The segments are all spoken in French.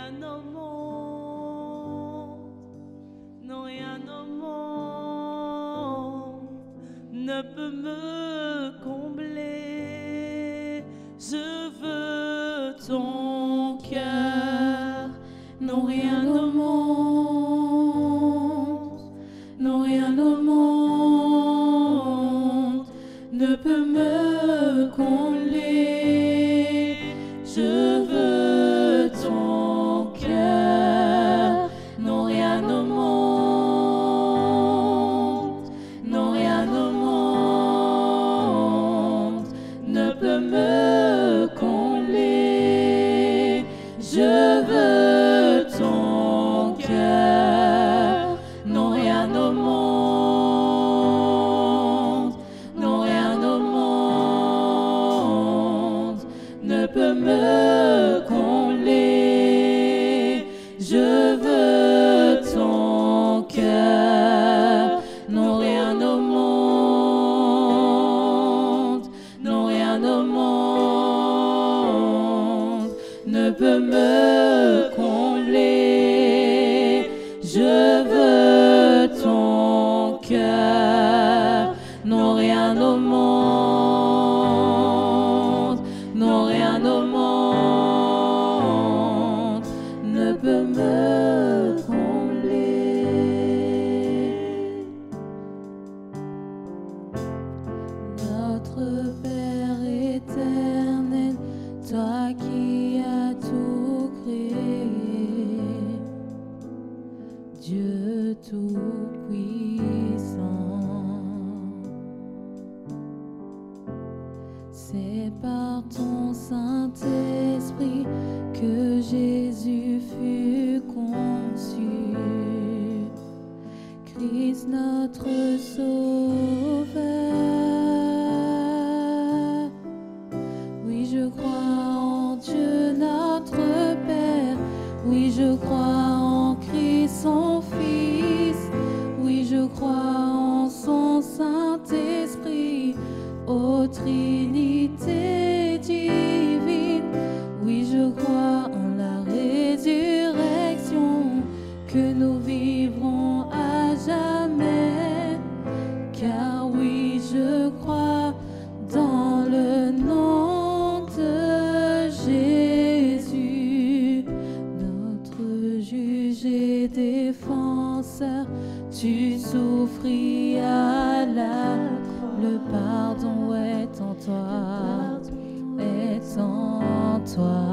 rien au monde, non rien au monde ne peut me combler. Je veux ton cœur, non rien au monde, non rien au monde ne peut me combler. Je veux ton cœur, non rien au monde, non rien au monde ne peut me combler. Je veux ton cœur, non rien au monde, non rien au monde ne peut me combler. Je veux ton cœur, non rien au monde, non rien au monde ne peut me combler. Je veux ton cœur, non rien au monde, non rien au monde ne peut me combler. Notre Père éternel, toi qui as tout créé, Dieu tout-puissant, c'est par ton Saint-Esprit que Jésus fut conçu, Christ notre Sauveur. Oui, je crois en Dieu notre Père, oui, je crois en Christ son Fils, oui, je crois en son Saint-Esprit, ô Trinité divine. Oui, je crois en la résurrection, que nous vivrons à jamais. Car oui, je crois dans le nom de Jésus, notre juge et défenseur. Tu souffris à la croix, le pardon est en toi, est en toi.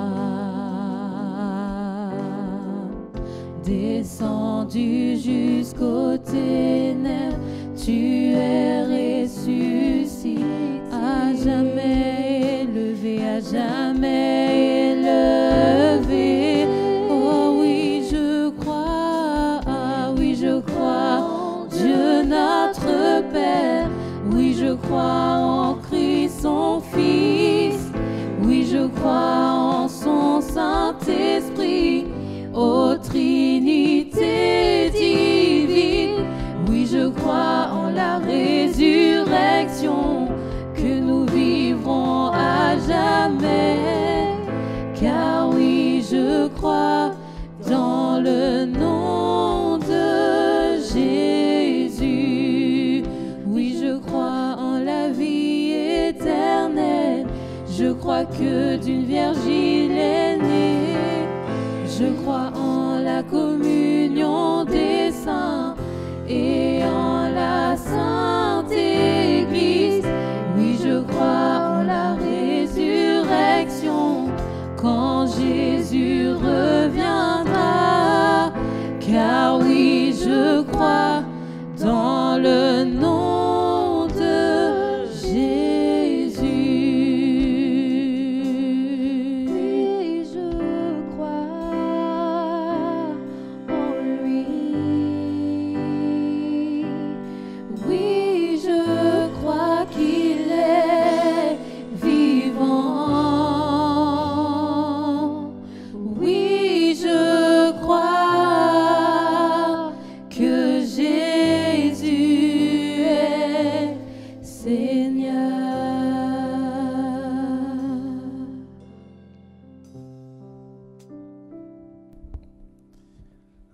Descendu jusqu'aux ténèbres, tu es ressuscité, à jamais élevé, à jamais élevé. Oh oui, je crois, ah oui, je crois en Dieu notre Père, oui, je crois en Christ son Fils, oui, je crois en son Saint-Esprit, ô Trinité divine. Oui, je crois en la résurrection, que nous vivrons à jamais. Car oui, je crois dans le nom de Jésus. Oui, je crois en la vie éternelle. Je crois que d'une vierge il est né. Je crois en la communion des saints et en la Sainte Église. Oui, je crois en la résurrection, quand Jésus reviendra. Car oui, je crois dans le nom de Jésus. Oui, je crois en lui. Oui,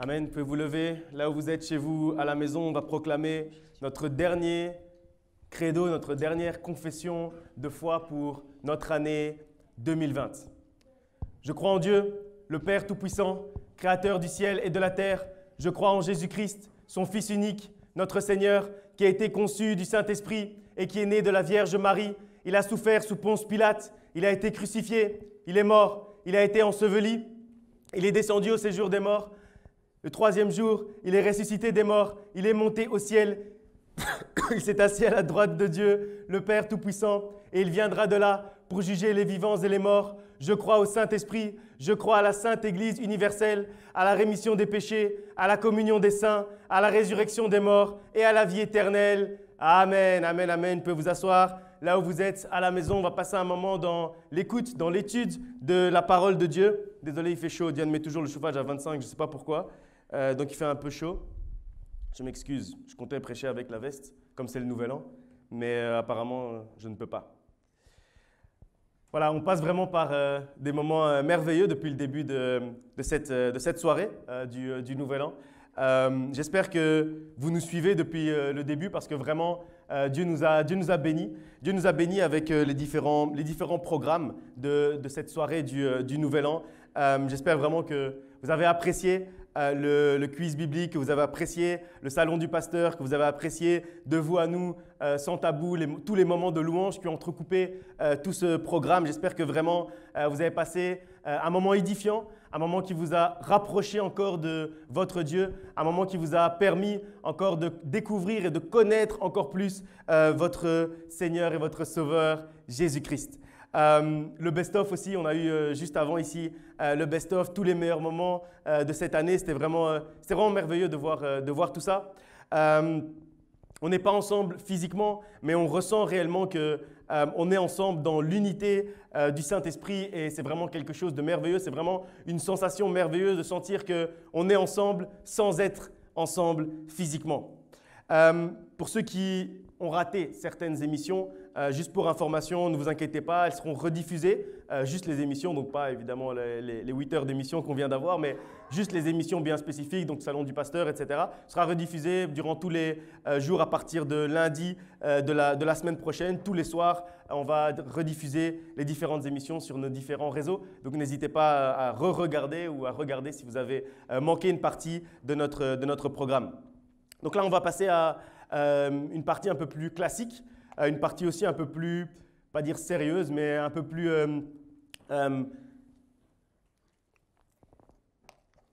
Amen. Pouvez vous lever là où vous êtes chez vous, à la maison. On va proclamer notre dernier credo, notre dernière confession de foi pour notre année 2020. Je crois en Dieu, le Père Tout-Puissant, Créateur du ciel et de la terre. Je crois en Jésus-Christ, son Fils unique, notre Seigneur, qui a été conçu du Saint-Esprit et qui est né de la Vierge Marie. Il a souffert sous Ponce Pilate, il a été crucifié, il est mort, il a été enseveli, il est descendu au séjour des morts. Le troisième jour, il est ressuscité des morts, il est monté au ciel, il s'est assis à la droite de Dieu, le Père Tout-Puissant, et il viendra de là pour juger les vivants et les morts. Je crois au Saint-Esprit, je crois à la Sainte Église universelle, à la rémission des péchés, à la communion des saints, à la résurrection des morts et à la vie éternelle. Amen, amen, amen. Vous pouvez vous asseoir là où vous êtes à la maison. On va passer un moment dans l'écoute, dans l'étude de la parole de Dieu. Désolé, il fait chaud. Diane met toujours le chauffage à 25, je ne sais pas pourquoi. Donc il fait un peu chaud. Je m'excuse, je comptais prêcher avec la veste, comme c'est le nouvel an, mais apparemment, je ne peux pas. Voilà, on passe vraiment par des moments merveilleux depuis le début de cette soirée du nouvel an. J'espère que vous nous suivez depuis le début parce que vraiment, Dieu nous a bénis. Dieu nous a bénis avec les différents programmes de cette soirée du nouvel an. J'espère vraiment que vous avez apprécié le quiz biblique, que vous avez apprécié le salon du pasteur, que vous avez apprécié de vous à nous, sans tabou, tous les moments de louange qui ont entrecoupé tout ce programme. J'espère que vraiment vous avez passé un moment édifiant, un moment qui vous a rapproché encore de votre Dieu, un moment qui vous a permis encore de découvrir et de connaître encore plus votre Seigneur et votre Sauveur Jésus-Christ. Le best-of aussi, on a eu juste avant ici le best-of, tous les meilleurs moments de cette année. C'était vraiment merveilleux de voir tout ça. On n'est pas ensemble physiquement, mais on ressent réellement qu'on est ensemble dans l'unité du Saint-Esprit et c'est vraiment quelque chose de merveilleux. C'est vraiment une sensation merveilleuse de sentir qu'on est ensemble sans être ensemble physiquement. Pour ceux qui ont raté certaines émissions, juste pour information, ne vous inquiétez pas, elles seront rediffusées, juste les émissions, donc pas évidemment les 8 heures d'émission qu'on vient d'avoir, mais juste les émissions bien spécifiques, donc Salon du Pasteur, etc., sera rediffusée durant tous les jours à partir de lundi de la semaine prochaine. Tous les soirs, on va rediffuser les différentes émissions sur nos différents réseaux, donc n'hésitez pas à re-regarder ou à regarder si vous avez manqué une partie de notre programme. Donc là, on va passer à une partie un peu plus classique, une partie aussi un peu plus, pas dire sérieuse, mais un peu plus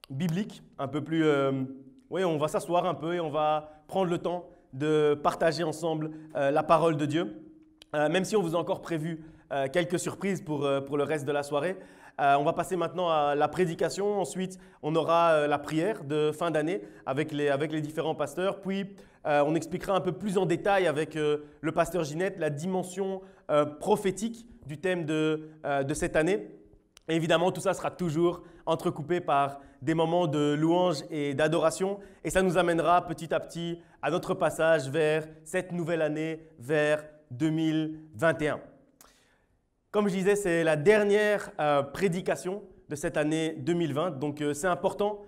biblique, un peu plus… oui, on va s'asseoir un peu et on va prendre le temps de partager ensemble la parole de Dieu. Même si on vous a encore prévu quelques surprises pour le reste de la soirée. On va passer maintenant à la prédication. Ensuite, on aura la prière de fin d'année avec les différents pasteurs. Puis, on expliquera un peu plus en détail avec le pasteur Ginette la dimension prophétique du thème de cette année. Et évidemment, tout ça sera toujours entrecoupé par des moments de louange et d'adoration. Et ça nous amènera petit à petit à notre passage vers cette nouvelle année, vers 2021. Comme je disais, c'est la dernière prédication de cette année 2020. Donc, c'est important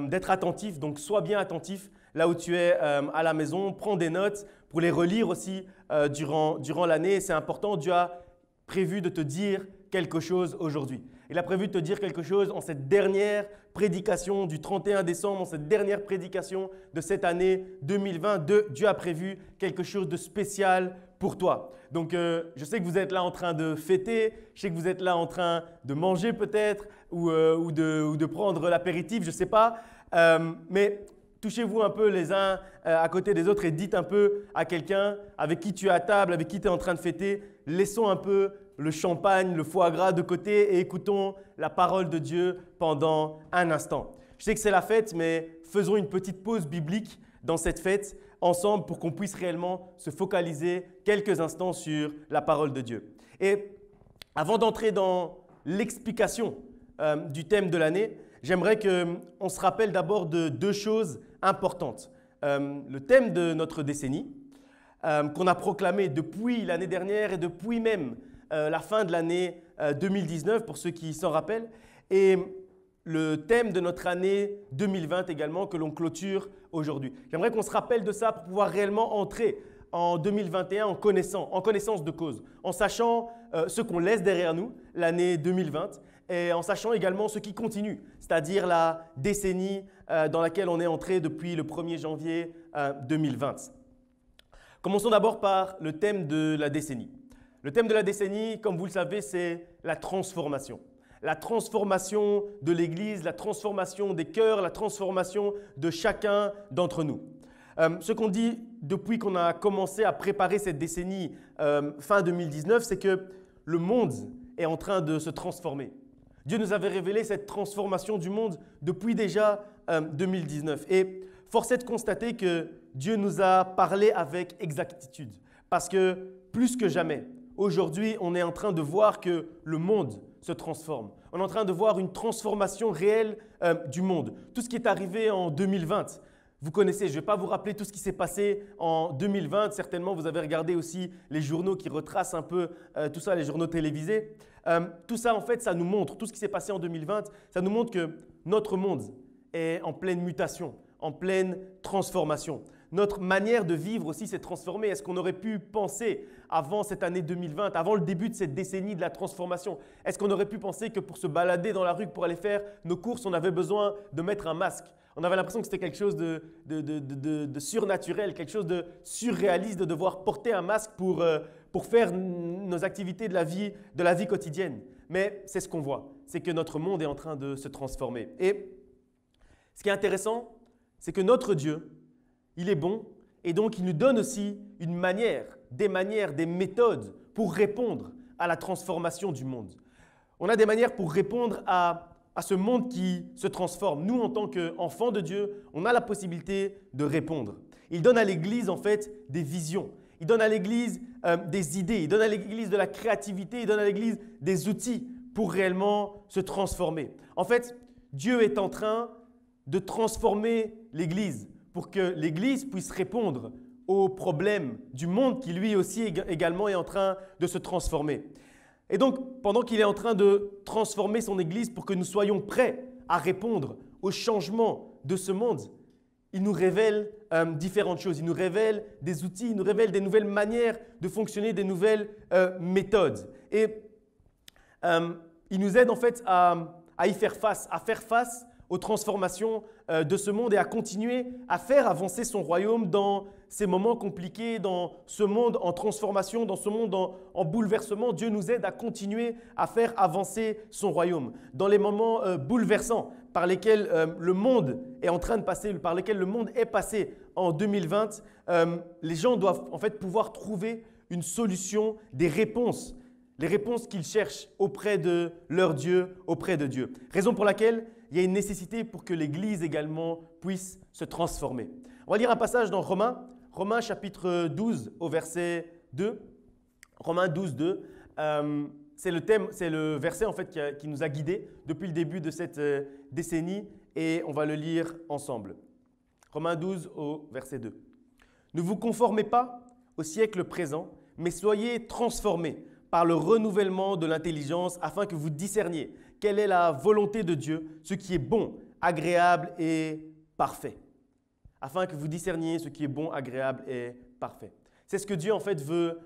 d'être attentif. Donc, sois bien attentif là où tu es à la maison. Prends des notes pour les relire aussi durant l'année. C'est important. Dieu a prévu de te dire quelque chose aujourd'hui. Il a prévu de te dire quelque chose en cette dernière prédication du 31 décembre, en cette dernière prédication de cette année 2020. Dieu a prévu quelque chose de spécial pour toi. Donc, je sais que vous êtes là en train de fêter, je sais que vous êtes là en train de manger peut-être ou de prendre l'apéritif, je ne sais pas. Mais touchez-vous un peu les uns à côté des autres et dites un peu à quelqu'un avec qui tu es à table, avec qui tu es en train de fêter, laissons un peu le champagne, le foie gras de côté et écoutons la parole de Dieu pendant un instant. Je sais que c'est la fête, mais faisons une petite pause biblique dans cette fête ensemble pour qu'on puisse réellement se focaliser quelques instants sur la parole de Dieu. Et avant d'entrer dans l'explication du thème de l'année, j'aimerais qu'on se rappelle d'abord de deux choses importantes. Le thème de notre décennie, qu'on a proclamé depuis l'année dernière et depuis même la fin de l'année 2019, pour ceux qui s'en rappellent. Et le thème de notre année 2020 également que l'on clôture aujourd'hui. J'aimerais qu'on se rappelle de ça pour pouvoir réellement entrer en 2021 en connaissance de cause, en sachant ce qu'on laisse derrière nous, l'année 2020, et en sachant également ce qui continue, c'est-à-dire la décennie dans laquelle on est entré depuis le 1er janvier 2020. Commençons d'abord par le thème de la décennie. Le thème de la décennie, comme vous le savez, c'est la transformation. La transformation de l'Église, la transformation des cœurs, la transformation de chacun d'entre nous. Ce qu'on dit depuis qu'on a commencé à préparer cette décennie fin 2019, c'est que le monde est en train de se transformer. Dieu nous avait révélé cette transformation du monde depuis déjà 2019. Et force est de constater que Dieu nous a parlé avec exactitude. Parce que plus que jamais, aujourd'hui, on est en train de voir que le monde se transforme. On est en train de voir une transformation réelle du monde. Tout ce qui est arrivé en 2020, vous connaissez, je ne vais pas vous rappeler tout ce qui s'est passé en 2020. Certainement, vous avez regardé aussi les journaux qui retracent un peu tout ça, les journaux télévisés. Tout ça, en fait, ça nous montre, tout ce qui s'est passé en 2020, ça nous montre que notre monde est en pleine mutation, en pleine transformation. Notre manière de vivre aussi s'est transformée. Est-ce qu'on aurait pu penser avant cette année 2020, avant le début de cette décennie de la transformation, est-ce qu'on aurait pu penser que pour se balader dans la rue, pour aller faire nos courses, on avait besoin de mettre un masque? On avait l'impression que c'était quelque chose de surnaturel, quelque chose de surréaliste de devoir porter un masque pour faire nos activités de la vie quotidienne. Mais c'est ce qu'on voit, c'est que notre monde est en train de se transformer. Et ce qui est intéressant, c'est que notre Dieu, il est bon et donc il nous donne aussi une manière, des méthodes pour répondre à la transformation du monde. On a des manières pour répondre à ce monde qui se transforme. Nous, en tant qu'enfants de Dieu, on a la possibilité de répondre. Il donne à l'Église en fait des visions. Il donne à l'Église des idées. Il donne à l'Église de la créativité. Il donne à l'Église des outils pour réellement se transformer. En fait, Dieu est en train de transformer l'Église pour que l'Église puisse répondre aux problèmes du monde qui lui aussi également est en train de se transformer. Et donc, pendant qu'il est en train de transformer son Église pour que nous soyons prêts à répondre aux changements de ce monde, il nous révèle différentes choses. Il nous révèle des outils, il nous révèle des nouvelles manières de fonctionner, des nouvelles méthodes. Et il nous aide en fait à y faire face, aux transformations de ce monde et à continuer à faire avancer son royaume dans ces moments compliqués, dans ce monde en transformation, dans ce monde en bouleversement. Dieu nous aide à continuer à faire avancer son royaume. Dans les moments bouleversants par lesquels le monde est en train de passer, par lesquels le monde est passé en 2020, les gens doivent en fait pouvoir trouver une solution, des réponses, les réponses qu'ils cherchent auprès de leur Dieu, auprès de Dieu. Raison pour laquelle il y a une nécessité pour que l'Église également puisse se transformer. On va lire un passage dans Romains chapitre 12 au verset 2. Romains 12, 2. C'est le verset en fait qui nous a guidés depuis le début de cette décennie et on va le lire ensemble. Romains 12 au verset 2. Ne vous conformez pas au siècle présent, mais soyez transformés par le renouvellement de l'intelligence afin que vous discerniez quelle est la volonté de Dieu, ce qui est bon, agréable et parfait. Afin que vous discerniez ce qui est bon, agréable et parfait. C'est ce que Dieu en fait veut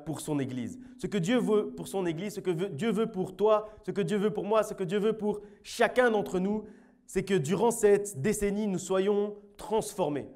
pour son Église. Ce que Dieu veut pour son Église, ce que Dieu veut pour toi, ce que Dieu veut pour moi, ce que Dieu veut pour chacun d'entre nous, c'est que durant cette décennie, nous soyons transformés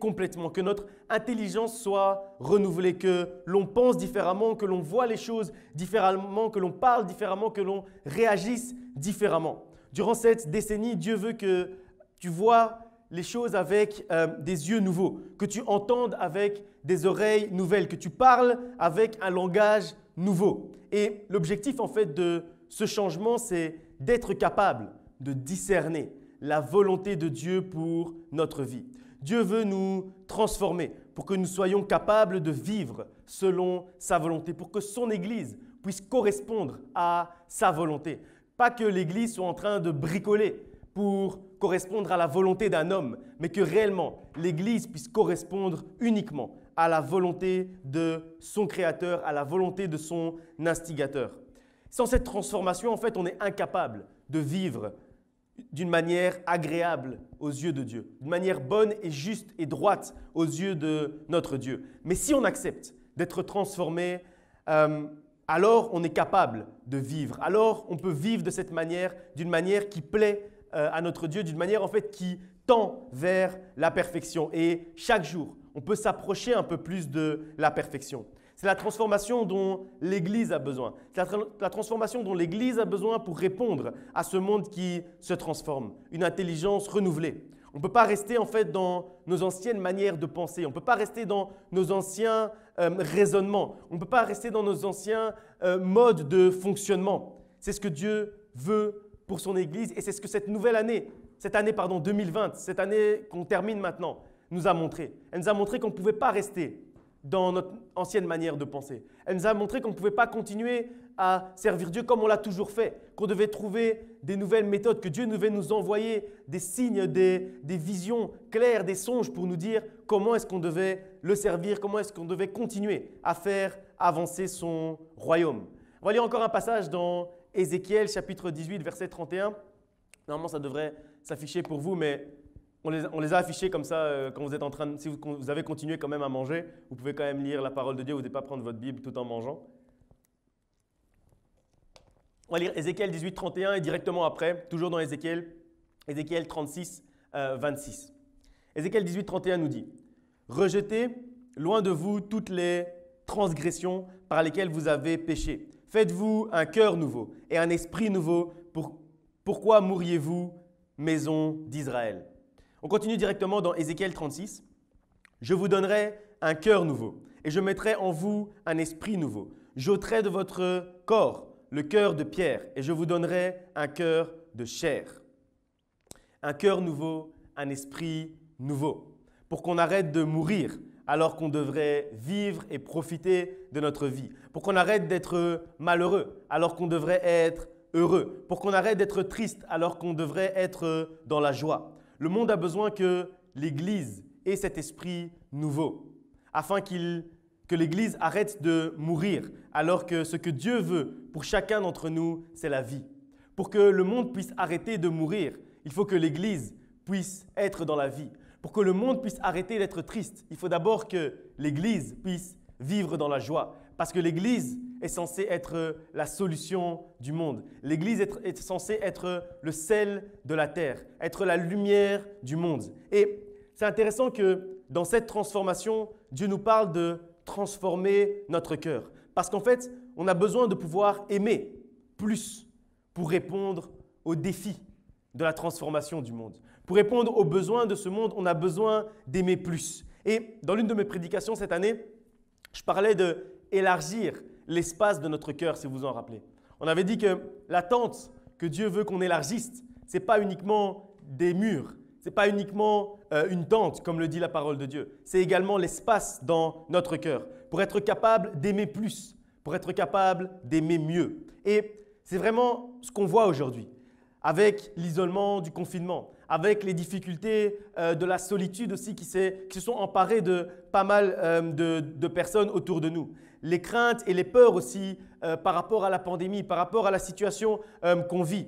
complètement, que notre intelligence soit renouvelée, que l'on pense différemment, que l'on voit les choses différemment, que l'on parle différemment, que l'on réagisse différemment. Durant cette décennie, Dieu veut que tu vois les choses avec des yeux nouveaux, que tu entendes avec des oreilles nouvelles, que tu parles avec un langage nouveau. Et l'objectif en fait de ce changement, c'est d'être capable de discerner la volonté de Dieu pour notre vie. Dieu veut nous transformer pour que nous soyons capables de vivre selon sa volonté, pour que son Église puisse correspondre à sa volonté. Pas que l'Église soit en train de bricoler pour correspondre à la volonté d'un homme, mais que réellement l'Église puisse correspondre uniquement à la volonté de son Créateur, à la volonté de son instigateur. Sans cette transformation, en fait, on est incapable de vivre d'une manière agréable aux yeux de Dieu, d'une manière bonne et juste et droite aux yeux de notre Dieu. Mais si on accepte d'être transformé, alors on est capable de vivre. Alors on peut vivre de cette manière, d'une manière qui plaît à notre Dieu, d'une manière en fait qui tend vers la perfection. Et chaque jour, on peut s'approcher un peu plus de la perfection. C'est la transformation dont l'Église a besoin. C'est la transformation dont l'Église a besoin pour répondre à ce monde qui se transforme. Une intelligence renouvelée. On ne peut pas rester en fait dans nos anciennes manières de penser. On ne peut pas rester dans nos anciens raisonnements. On ne peut pas rester dans nos anciens modes de fonctionnement. C'est ce que Dieu veut pour son Église et c'est ce que cette nouvelle année, 2020, cette année qu'on termine maintenant, nous a montré. Elle nous a montré qu'on ne pouvait pas rester dans notre ancienne manière de penser. Elle nous a montré qu'on ne pouvait pas continuer à servir Dieu comme on l'a toujours fait, qu'on devait trouver des nouvelles méthodes, que Dieu devait nous envoyer des signes, des visions claires, des songes pour nous dire comment est-ce qu'on devait le servir, comment est-ce qu'on devait continuer à faire avancer son royaume. On va lire encore un passage dans Ézéchiel chapitre 18, verset 31. Normalement, ça devrait s'afficher pour vous, mais on les a affichés comme ça quand vous êtes en train si vous avez continué quand même à manger, vous pouvez quand même lire la parole de Dieu, vous ne devez pas prendre votre Bible tout en mangeant. On va lire Ézéchiel 18, 31 et directement après, toujours dans Ézéchiel 36, 26. Ézéchiel 18, 31 nous dit « Rejetez loin de vous toutes les transgressions par lesquelles vous avez péché. Faites-vous un cœur nouveau et un esprit nouveau. Pourquoi mourriez-vous, maison d'Israël ?» On continue directement dans Ézéchiel 36. « Je vous donnerai un cœur nouveau et je mettrai en vous un esprit nouveau. J'ôterai de votre corps le cœur de pierre et je vous donnerai un cœur de chair. » Un cœur nouveau, un esprit nouveau. Pour qu'on arrête de mourir alors qu'on devrait vivre et profiter de notre vie. Pour qu'on arrête d'être malheureux alors qu'on devrait être heureux. Pour qu'on arrête d'être triste alors qu'on devrait être dans la joie. Le monde a besoin que l'Église ait cet esprit nouveau, afin que l'Église arrête de mourir, alors que ce que Dieu veut pour chacun d'entre nous, c'est la vie. Pour que le monde puisse arrêter de mourir, il faut que l'Église puisse être dans la vie. Pour que le monde puisse arrêter d'être triste, il faut d'abord que l'Église puisse vivre dans la joie. Parce que l'Église est censée être la solution du monde. L'Église est censée être le sel de la terre, être la lumière du monde. Et c'est intéressant que dans cette transformation, Dieu nous parle de transformer notre cœur. Parce qu'en fait, on a besoin de pouvoir aimer plus pour répondre aux défis de la transformation du monde. Pour répondre aux besoins de ce monde, on a besoin d'aimer plus. Et dans l'une de mes prédications cette année, je parlais d'élargir l'espace de notre cœur, si vous vous en rappelez. On avait dit que l'attente que Dieu veut qu'on élargisse, ce n'est pas uniquement des murs, ce n'est pas uniquement une tente, comme le dit la parole de Dieu. C'est également l'espace dans notre cœur, pour être capable d'aimer plus, pour être capable d'aimer mieux. Et c'est vraiment ce qu'on voit aujourd'hui, avec l'isolement du confinement, avec les difficultés de la solitude aussi qui se sont emparées de pas mal de personnes autour de nous. Les craintes et les peurs aussi par rapport à la pandémie, par rapport à la situation qu'on vit.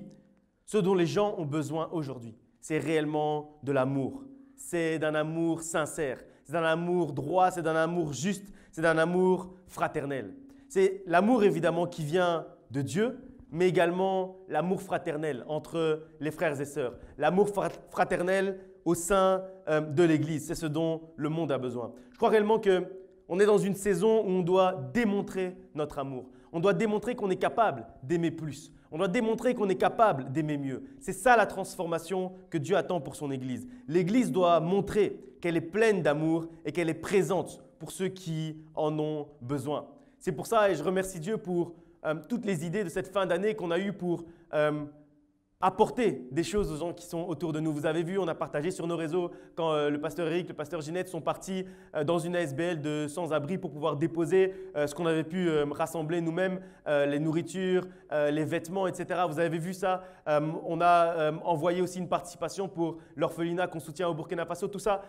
Ce dont les gens ont besoin aujourd'hui, c'est réellement de l'amour. C'est d'un amour sincère, c'est d'un amour droit, c'est d'un amour juste, c'est d'un amour fraternel. C'est l'amour évidemment qui vient de Dieu, mais également l'amour fraternel entre les frères et sœurs. L'amour fraternel au sein de l'Église, c'est ce dont le monde a besoin. Je crois réellement qu'on est dans une saison où on doit démontrer notre amour. On doit démontrer qu'on est capable d'aimer plus. On doit démontrer qu'on est capable d'aimer mieux. C'est ça la transformation que Dieu attend pour son Église. L'Église doit montrer qu'elle est pleine d'amour et qu'elle est présente pour ceux qui en ont besoin. C'est pour ça, et je remercie Dieu pour toutes les idées de cette fin d'année qu'on a eues pour apporter des choses aux gens qui sont autour de nous. Vous avez vu, on a partagé sur nos réseaux quand le pasteur Eric, le pasteur Ginette sont partis dans une ASBL de sans-abri pour pouvoir déposer ce qu'on avait pu rassembler nous-mêmes, les nourritures, les vêtements, etc. Vous avez vu ça. On a envoyé aussi une participation pour l'orphelinat qu'on soutient au Burkina Faso. Tout ça,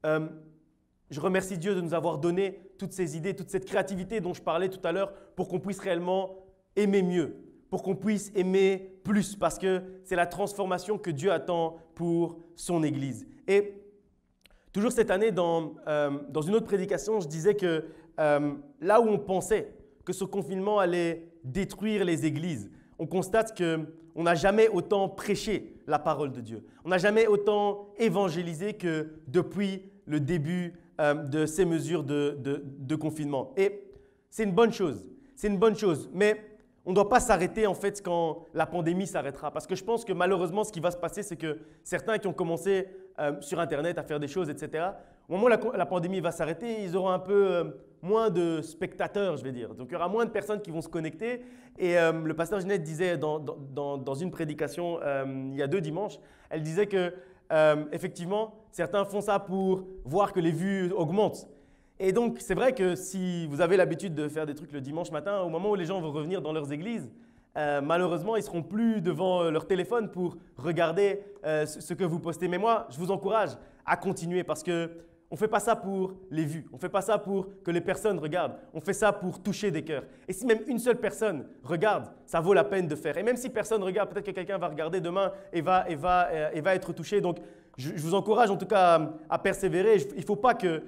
je remercie Dieu de nous avoir donné toutes ces idées, toute cette créativité dont je parlais tout à l'heure pour qu'on puisse réellement aimer mieux, pour qu'on puisse aimer plus, parce que c'est la transformation que Dieu attend pour son Église. Et toujours cette année, dans une autre prédication, je disais que là où on pensait que ce confinement allait détruire les églises, on constate qu'on n'a jamais autant prêché la parole de Dieu. On n'a jamais autant évangélisé que depuis le début de ces mesures de confinement. Et c'est une bonne chose. C'est une bonne chose. Mais on ne doit pas s'arrêter en fait quand la pandémie s'arrêtera. Parce que je pense que malheureusement, ce qui va se passer, c'est que certains qui ont commencé sur Internet à faire des choses, etc., au moment où la pandémie va s'arrêter, ils auront un peu moins de spectateurs, je vais dire. Donc, il y aura moins de personnes qui vont se connecter. Et le pasteur Ginette disait dans une prédication il y a 2 dimanches, elle disait que effectivement, certains font ça pour voir que les vues augmentent. Et donc, c'est vrai que si vous avez l'habitude de faire des trucs le dimanche matin, au moment où les gens vont revenir dans leurs églises, malheureusement, ils ne seront plus devant leur téléphone pour regarder ce que vous postez. Mais moi, je vous encourage à continuer parce qu'on ne fait pas ça pour les vues. On ne fait pas ça pour que les personnes regardent. On fait ça pour toucher des cœurs. Et si même une seule personne regarde, ça vaut la peine de faire. Et même si personne ne regarde, peut-être que quelqu'un va regarder demain et va être touché. Donc, je vous encourage en tout cas à persévérer. Je ne veux pas que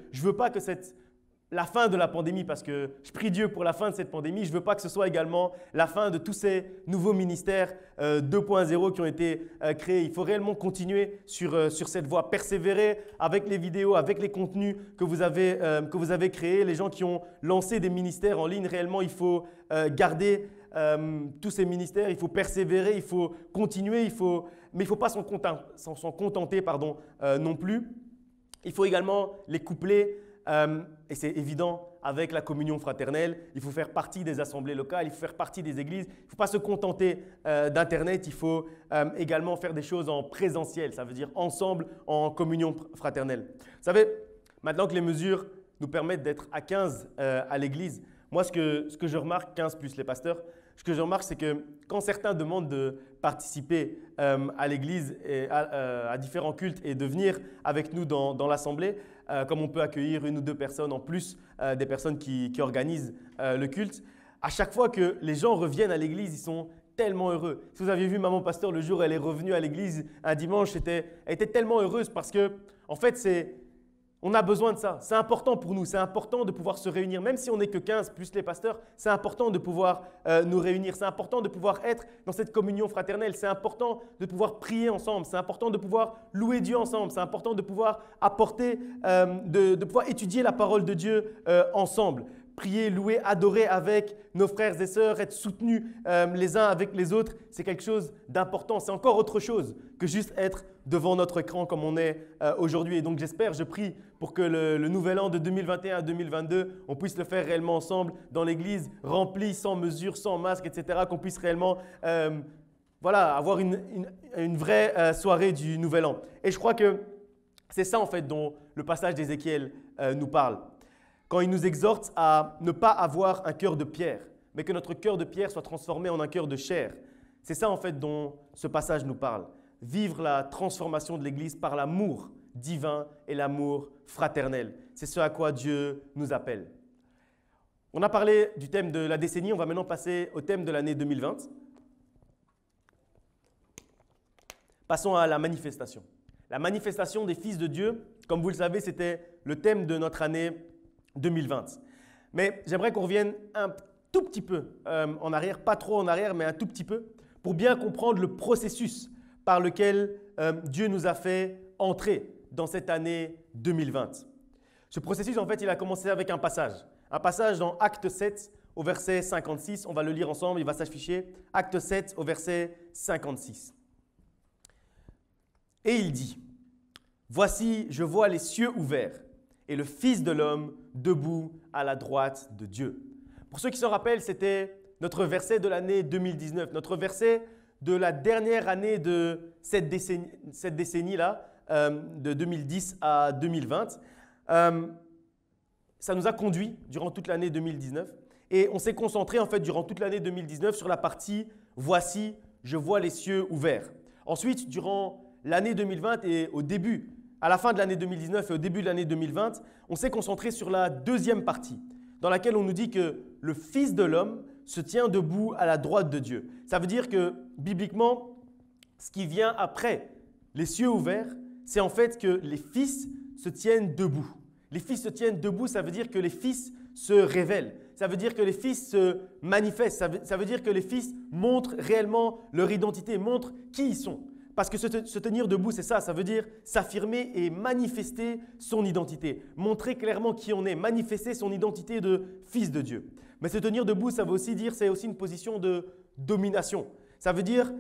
la fin de la pandémie, parce que je prie Dieu pour la fin de cette pandémie, je ne veux pas que ce soit également la fin de tous ces nouveaux ministères 2.0 qui ont été créés. Il faut réellement continuer sur cette voie, persévérer avec les vidéos, avec les contenus que vous avez créés. Les gens qui ont lancé des ministères en ligne, réellement, il faut garder tous ces ministères, il faut persévérer, il faut continuer, mais il ne faut pas s'en contenter non plus. Il faut également les coupler, et c'est évident, avec la communion fraternelle. Il faut faire partie des assemblées locales, il faut faire partie des églises. Il ne faut pas se contenter d'Internet, il faut également faire des choses en présentiel, ça veut dire ensemble en communion fraternelle. Vous savez, maintenant que les mesures nous permettent d'être à 15 à l'église, moi ce que je remarque, 15 plus les pasteurs, ce que je remarque, c'est que quand certains demandent de participer à l'église et à différents cultes et de venir avec nous dans l'assemblée, comme on peut accueillir 1 ou 2 personnes en plus des personnes qui organisent le culte, à chaque fois que les gens reviennent à l'église, ils sont tellement heureux. Si vous aviez vu Maman Pasteur le jour où elle est revenue à l'église un dimanche, elle était tellement heureuse parce que, en fait, on a besoin de ça. C'est important pour nous. C'est important de pouvoir se réunir. Même si on n'est que 15 plus les pasteurs, c'est important de pouvoir nous réunir. C'est important de pouvoir être dans cette communion fraternelle. C'est important de pouvoir prier ensemble. C'est important de pouvoir louer Dieu ensemble. C'est important de pouvoir apporter, de pouvoir étudier la parole de Dieu ensemble. Prier, louer, adorer avec nos frères et sœurs, être soutenus les uns avec les autres, c'est quelque chose d'important. C'est encore autre chose que juste être devant notre écran comme on est aujourd'hui. Et donc je prie pour que le nouvel an de 2021 à 2022, on puisse le faire réellement ensemble dans l'église, rempli, sans mesure, sans masque, etc. Qu'on puisse réellement avoir une vraie soirée du nouvel an. Et je crois que c'est ça en fait dont le passage d'Ézéchiel nous parle. Quand il nous exhorte à ne pas avoir un cœur de pierre, mais que notre cœur de pierre soit transformé en un cœur de chair. C'est ça en fait dont ce passage nous parle. Vivre la transformation de l'Église par l'amour divin et l'amour fraternel. C'est ce à quoi Dieu nous appelle. On a parlé du thème de la décennie, on va maintenant passer au thème de l'année 2020. Passons à la manifestation. La manifestation des fils de Dieu, comme vous le savez, c'était le thème de notre année 2020. Mais j'aimerais qu'on revienne un tout petit peu en arrière, pas trop en arrière, mais un tout petit peu, pour bien comprendre le processus par lequel Dieu nous a fait entrer dans cette année 2020. Ce processus, en fait, il a commencé avec un passage dans Acte 7 au verset 56. On va le lire ensemble, il va s'afficher. Acte 7 au verset 56. Et il dit, « Voici, je vois les cieux ouverts, et le Fils de l'homme debout à la droite de Dieu. » Pour ceux qui s'en rappellent, c'était notre verset de l'année 2019, notre verset de la dernière année de cette décennie-là, de 2010 à 2020. Ça nous a conduit durant toute l'année 2019 et on s'est concentré en fait durant toute l'année 2019 sur la partie « Voici, je vois les cieux ouverts ». Ensuite, durant l'année 2020 et à la fin de l'année 2019 et au début de l'année 2020, on s'est concentré sur la deuxième partie, dans laquelle on nous dit que le Fils de l'homme se tient debout à la droite de Dieu. Ça veut dire que, bibliquement, ce qui vient après les cieux ouverts, c'est en fait que les fils se tiennent debout. Les fils se tiennent debout, ça veut dire que les fils se révèlent. Ça veut dire que les fils se manifestent. Ça veut dire que les fils montrent réellement leur identité, montrent qui ils sont. Parce que se tenir debout, c'est ça. Ça veut dire s'affirmer et manifester son identité. Montrer clairement qui on est, manifester son identité de fils de Dieu. Mais se tenir debout, ça veut aussi dire, c'est aussi une position de domination. Ça veut dire,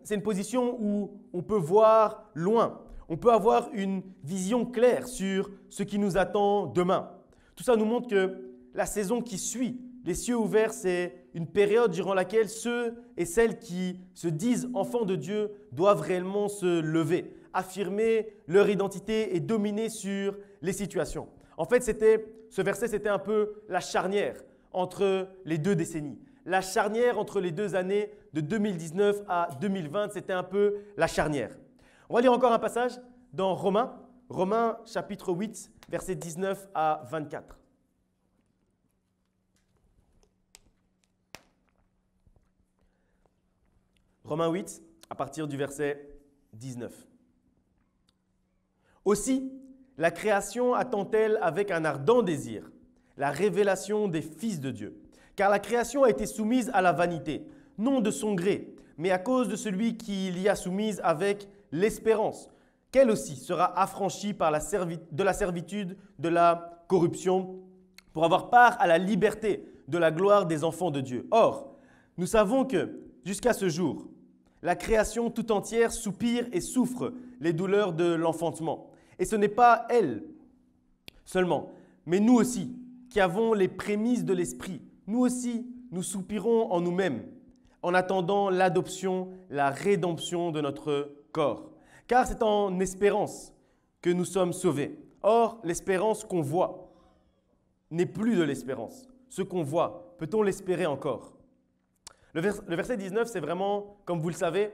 c'est une position où on peut voir loin. On peut avoir une vision claire sur ce qui nous attend demain. Tout ça nous montre que la saison qui suit les cieux ouverts, c'est une période durant laquelle ceux et celles qui se disent enfants de Dieu doivent réellement se lever, affirmer leur identité et dominer sur les situations. En fait, ce verset, c'était un peu la charnière entre les deux décennies. La charnière entre les 2 années de 2019 à 2020, c'était un peu la charnière. On va lire encore un passage dans Romains chapitre 8, versets 19 à 24. Romains 8, à partir du verset 19. Aussi, la création attend-elle avec un ardent désir la révélation des fils de Dieu. Car la création a été soumise à la vanité, non de son gré, mais à cause de celui qui l'y a soumise avec l'espérance, qu'elle aussi sera affranchie de la servitude de la corruption, pour avoir part à la liberté de la gloire des enfants de Dieu. Or, nous savons que, jusqu'à ce jour, la création tout entière soupire et souffre les douleurs de l'enfantement. Et ce n'est pas elle seulement, mais nous aussi, qui avons les prémices de l'esprit, nous aussi, nous soupirons en nous-mêmes, en attendant l'adoption, la rédemption de notre corps. Car c'est en espérance que nous sommes sauvés. Or, l'espérance qu'on voit n'est plus de l'espérance. Ce qu'on voit, peut-on l'espérer encore? Le verset 19, c'est vraiment, comme vous le savez,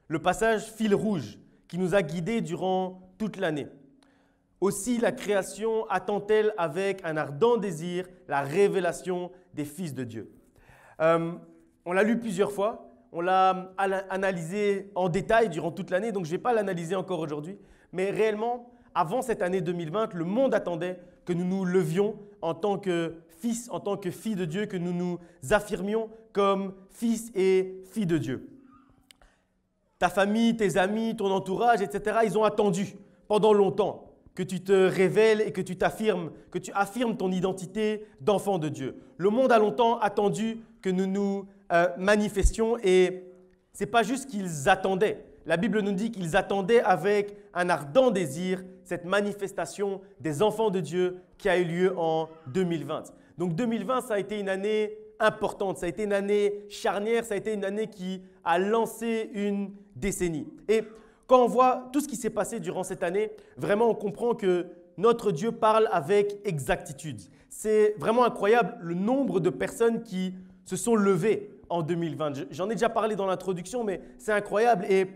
le passage fil rouge qui nous a guidés durant toute l'année. Aussi, la création attend-elle avec un ardent désir la révélation des fils de Dieu. On l'a lu plusieurs fois, on l'a analysé en détail durant toute l'année, donc je ne vais pas l'analyser encore aujourd'hui. Mais réellement, avant cette année 2020, le monde attendait que nous nous levions en tant que fils, en tant que filles de Dieu, que nous nous affirmions comme fils et filles de Dieu. Ta famille, tes amis, ton entourage, etc., ils ont attendu pendant longtemps que tu te révèles et que tu t'affirmes, que tu affirmes ton identité d'enfant de Dieu. Le monde a longtemps attendu que nous nous manifestions et ce n'est pas juste qu'ils attendaient. La Bible nous dit qu'ils attendaient avec un ardent désir cette manifestation des enfants de Dieu qui a eu lieu en 2020. Donc 2020, ça a été une année importante, ça a été une année charnière, ça a été une année qui a lancé une décennie. Et quand on voit tout ce qui s'est passé durant cette année, vraiment on comprend que notre Dieu parle avec exactitude. C'est vraiment incroyable le nombre de personnes qui se sont levées en 2020. J'en ai déjà parlé dans l'introduction, mais c'est incroyable. Et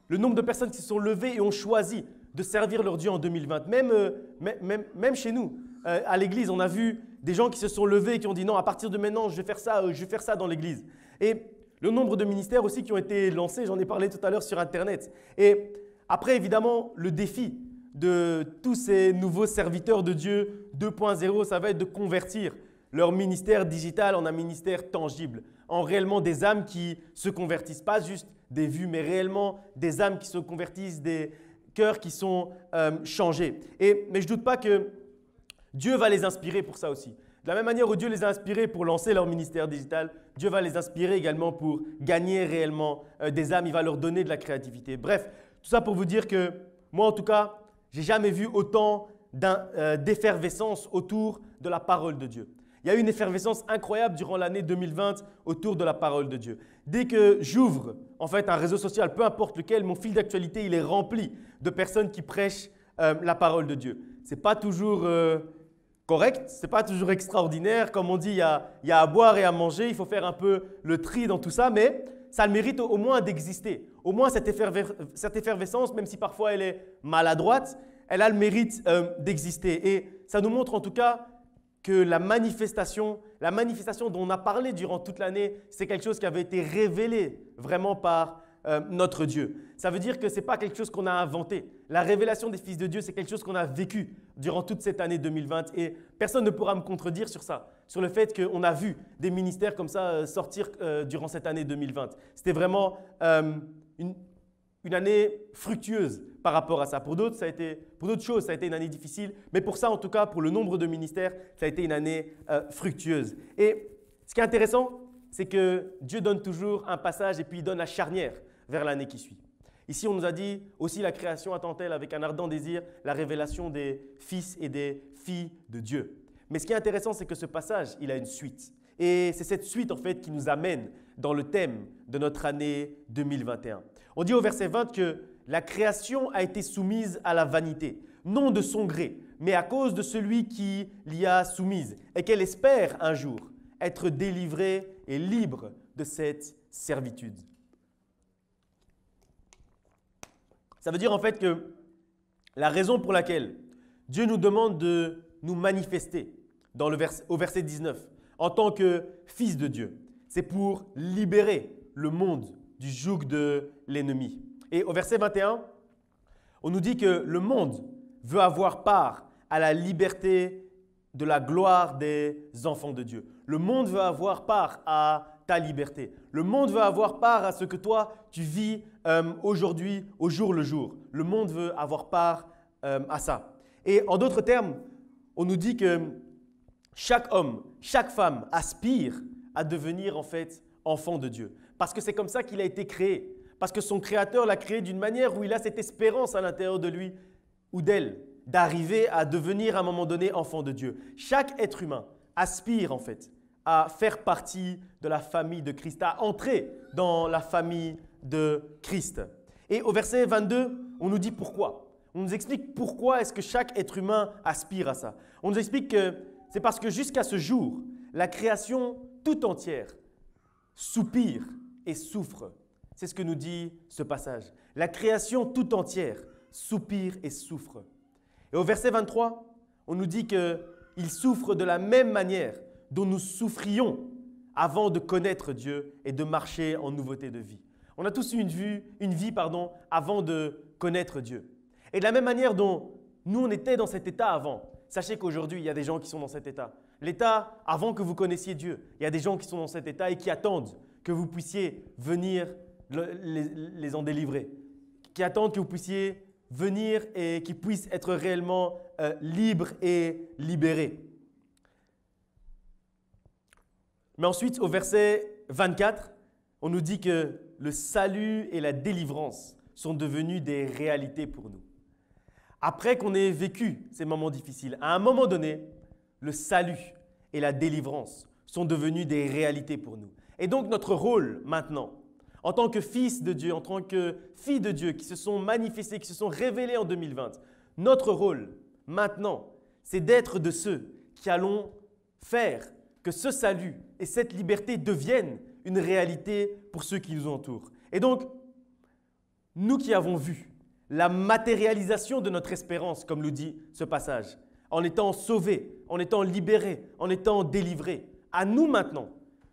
le nombre de personnes qui se sont levées et ont choisi de servir leur Dieu en 2020. Même chez nous, à l'église, on a vu des gens qui se sont levés et qui ont dit non, à partir de maintenant, je vais faire ça dans l'église. Et le nombre de ministères aussi qui ont été lancés, j'en ai parlé tout à l'heure sur Internet. Et après, évidemment, le défi de tous ces nouveaux serviteurs de Dieu 2.0, ça va être de convertir leur ministère digital en un ministère tangible, en réellement des âmes qui se convertissent, pas juste des vues, mais réellement des âmes qui se convertissent, des cœurs qui sont changés. Mais je ne doute pas que Dieu va les inspirer pour ça aussi. De la même manière où Dieu les a inspirés pour lancer leur ministère digital, Dieu va les inspirer également pour gagner réellement des âmes. Il va leur donner de la créativité. Bref, tout ça pour vous dire que moi, en tout cas, je n'ai jamais vu autant d'effervescence autour de la parole de Dieu. Il y a eu une effervescence incroyable durant l'année 2020 autour de la parole de Dieu. Dès que j'ouvre en fait un réseau social, peu importe lequel, mon fil d'actualité il est rempli de personnes qui prêchent la parole de Dieu. Ce n'est pas toujours correct, ce n'est pas toujours extraordinaire. Comme on dit, il y a à boire et à manger, il faut faire un peu le tri dans tout ça, mais ça le mérite au moins d'exister. Au moins cette effervescence, même si parfois elle est maladroite, elle a le mérite d'exister. Et ça nous montre en tout cas que la manifestation la manifestation dont on a parlé durant toute l'année, c'est quelque chose qui avait été révélé vraiment par notre Dieu. Ça veut dire que ce n'est pas quelque chose qu'on a inventé. La révélation des fils de Dieu, c'est quelque chose qu'on a vécu durant toute cette année 2020 et personne ne pourra me contredire sur ça, sur le fait qu'on a vu des ministères comme ça sortir durant cette année 2020. C'était vraiment une année fructueuse par rapport à ça. Pour d'autres choses, ça a été une année difficile, mais pour ça, en tout cas, pour le nombre de ministères, ça a été une année fructueuse. Et ce qui est intéressant, c'est que Dieu donne toujours un passage et puis il donne la charnière vers l'année qui suit. Ici, on nous a dit aussi la création attend-elle avec un ardent désir la révélation des fils et des filles de Dieu. Mais ce qui est intéressant, c'est que ce passage, il a une suite. Et c'est cette suite, en fait, qui nous amène dans le thème de notre année 2021. On dit au verset 20 que la création a été soumise à la vanité, non de son gré, mais à cause de celui qui l'y a soumise, et qu'elle espère un jour être délivrée et libre de cette servitude. Ça veut dire en fait que la raison pour laquelle Dieu nous demande de nous manifester au verset 19 en tant que fils de Dieu, c'est pour libérer le monde du joug de l'ennemi. Et au verset 21, on nous dit que le monde veut avoir part à la liberté de la gloire des enfants de Dieu. Le monde veut avoir part à ta liberté. Le monde veut avoir part à ce que toi, tu vis aujourd'hui, au jour le jour. Le monde veut avoir part à ça. Et en d'autres termes, on nous dit que chaque homme, chaque femme aspire à devenir en fait enfant de Dieu. Parce que c'est comme ça qu'il a été créé. Parce que son Créateur l'a créé d'une manière où il a cette espérance à l'intérieur de lui ou d'elle d'arriver à devenir à un moment donné enfant de Dieu. Chaque être humain aspire en fait à faire partie de la famille de Christ, à entrer dans la famille de Christ. Et au verset 22, on nous dit pourquoi. On nous explique pourquoi est-ce que chaque être humain aspire à ça. On nous explique que c'est parce que jusqu'à ce jour, la création tout entière soupire et souffre. C'est ce que nous dit ce passage. La création tout entière soupire et souffre. Et au verset 23, on nous dit qu'il souffre de la même manière dont nous souffrions avant de connaître Dieu et de marcher en nouveauté de vie. On a tous eu une vie avant de connaître Dieu. Et de la même manière dont nous, on était dans cet état avant, sachez qu'aujourd'hui, il y a des gens qui sont dans cet état. L'état avant que vous connaissiez Dieu, il y a des gens qui sont dans cet état et qui attendent que vous puissiez venir les en délivrer, qui attendent que vous puissiez venir et qu'ils puissent être réellement libres et libérés. Mais ensuite, au verset 24, on nous dit que le salut et la délivrance sont devenus des réalités pour nous. Après qu'on ait vécu ces moments difficiles, à un moment donné, le salut et la délivrance sont devenus des réalités pour nous. Et donc notre rôle maintenant, en tant que fils de Dieu, en tant que filles de Dieu qui se sont manifestés, qui se sont révélés en 2020, notre rôle maintenant, c'est d'être de ceux qui allons faire que ce salut et cette liberté deviennent une réalité pour ceux qui nous entourent. Et donc, nous qui avons vu la matérialisation de notre espérance, comme nous dit ce passage, en étant sauvés, en étant libérés, en étant délivrés, à nous maintenant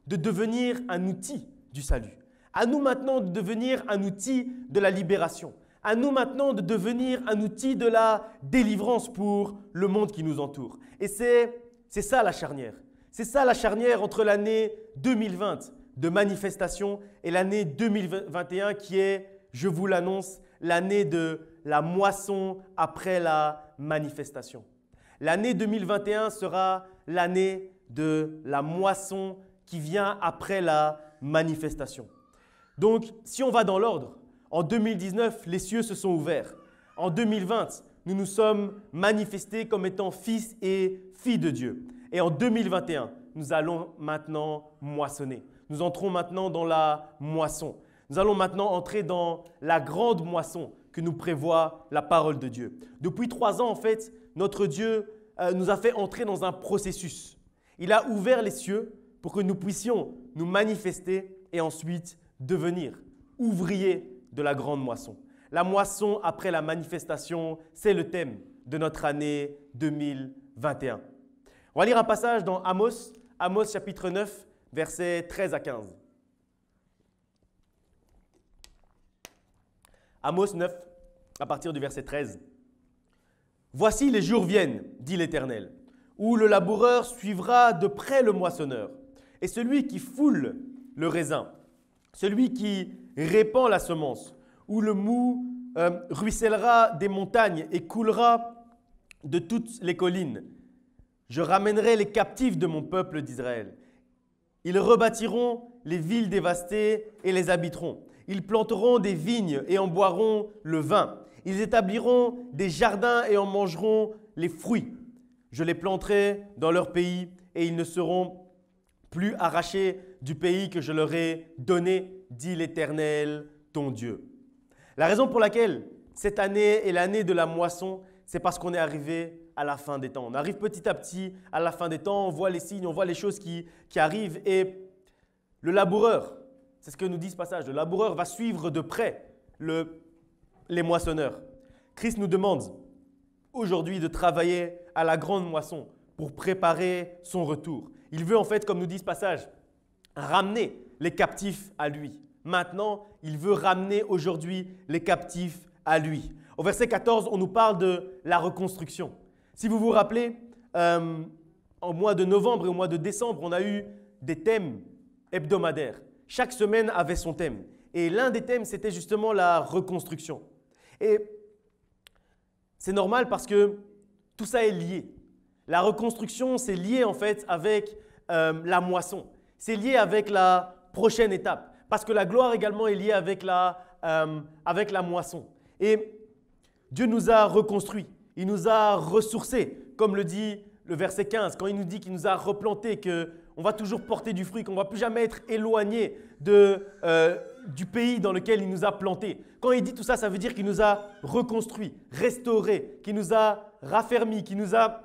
de devenir un outil du salut. À nous maintenant de devenir un outil de la libération. À nous maintenant de devenir un outil de la délivrance pour le monde qui nous entoure. Et c'est ça la charnière. C'est ça la charnière entre l'année 2020 de manifestation et l'année 2021 qui est, je vous l'annonce, l'année de la moisson après la manifestation. L'année 2021 sera l'année de la moisson qui vient après la manifestation. Donc, si on va dans l'ordre, en 2019, les cieux se sont ouverts. En 2020, nous nous sommes manifestés comme étant fils et filles de Dieu. Et en 2021, nous allons maintenant moissonner. Nous entrons maintenant dans la moisson. Nous allons maintenant entrer dans la grande moisson que nous prévoit la parole de Dieu. Depuis 3 ans, en fait, notre Dieu nous a fait entrer dans un processus. Il a ouvert les cieux pour que nous puissions nous manifester et ensuite devenir ouvriers de la grande moisson. La moisson après la manifestation, c'est le thème de notre année 2021. On va lire un passage dans Amos Amos chapitre 9, versets 13 à 15. Amos 9, à partir du verset 13. « Voici les jours viennent, dit l'Éternel, où le laboureur suivra de près le moissonneur, et celui qui foule le raisin, celui qui répand la semence, où le mou ruissellera des montagnes et coulera de toutes les collines. Je ramènerai les captifs de mon peuple d'Israël. Ils rebâtiront les villes dévastées et les habiteront. Ils planteront des vignes et en boiront le vin. Ils établiront des jardins et en mangeront les fruits. Je les planterai dans leur pays et ils ne seront plus arrachés du pays que je leur ai donné, dit l'Éternel, ton Dieu. » La raison pour laquelle cette année est l'année de la moisson, c'est parce qu'on est arrivé à la fin des temps. On arrive petit à petit à la fin des temps, on voit les signes, on voit les choses qui arrivent. Et le laboureur, c'est ce que nous dit ce passage, le laboureur va suivre de près les moissonneurs. Christ nous demande aujourd'hui de travailler à la grande moisson pour préparer son retour. Il veut en fait, comme nous dit ce passage, ramener les captifs à lui. Maintenant, il veut ramener aujourd'hui les captifs à lui. Au verset 14, on nous parle de la reconstruction. Si vous vous rappelez, au mois de novembre et au mois de décembre, on a eu des thèmes hebdomadaires. Chaque semaine avait son thème. Et l'un des thèmes, c'était justement la reconstruction. Et c'est normal parce que tout ça est lié. La reconstruction, c'est lié en fait avec la moisson. C'est lié avec la prochaine étape. Parce que la gloire également est liée avec la moisson. Et Dieu nous a reconstruits. Il nous a ressourcés, comme le dit le verset 15, quand il nous dit qu'il nous a replantés, qu'on va toujours porter du fruit, qu'on ne va plus jamais être éloigné du pays dans lequel il nous a plantés. Quand il dit tout ça, ça veut dire qu'il nous a reconstruits, restaurés, qu'il nous a raffermis, qu'il nous a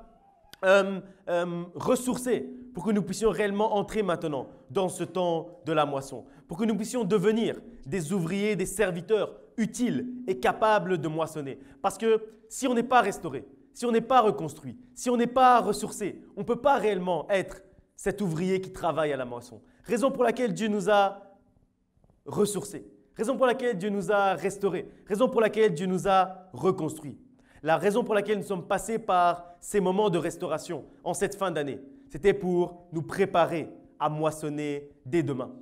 ressourcés pour que nous puissions réellement entrer maintenant dans ce temps de la moisson, pour que nous puissions devenir des ouvriers, des serviteurs utiles et capables de moissonner. Parce que si on n'est pas restauré, si on n'est pas reconstruit, si on n'est pas ressourcé, on ne peut pas réellement être cet ouvrier qui travaille à la moisson. Raison pour laquelle Dieu nous a ressourcés, raison pour laquelle Dieu nous a restaurés, raison pour laquelle Dieu nous a reconstruits. La raison pour laquelle nous sommes passés par ces moments de restauration en cette fin d'année, c'était pour nous préparer à moissonner dès demain.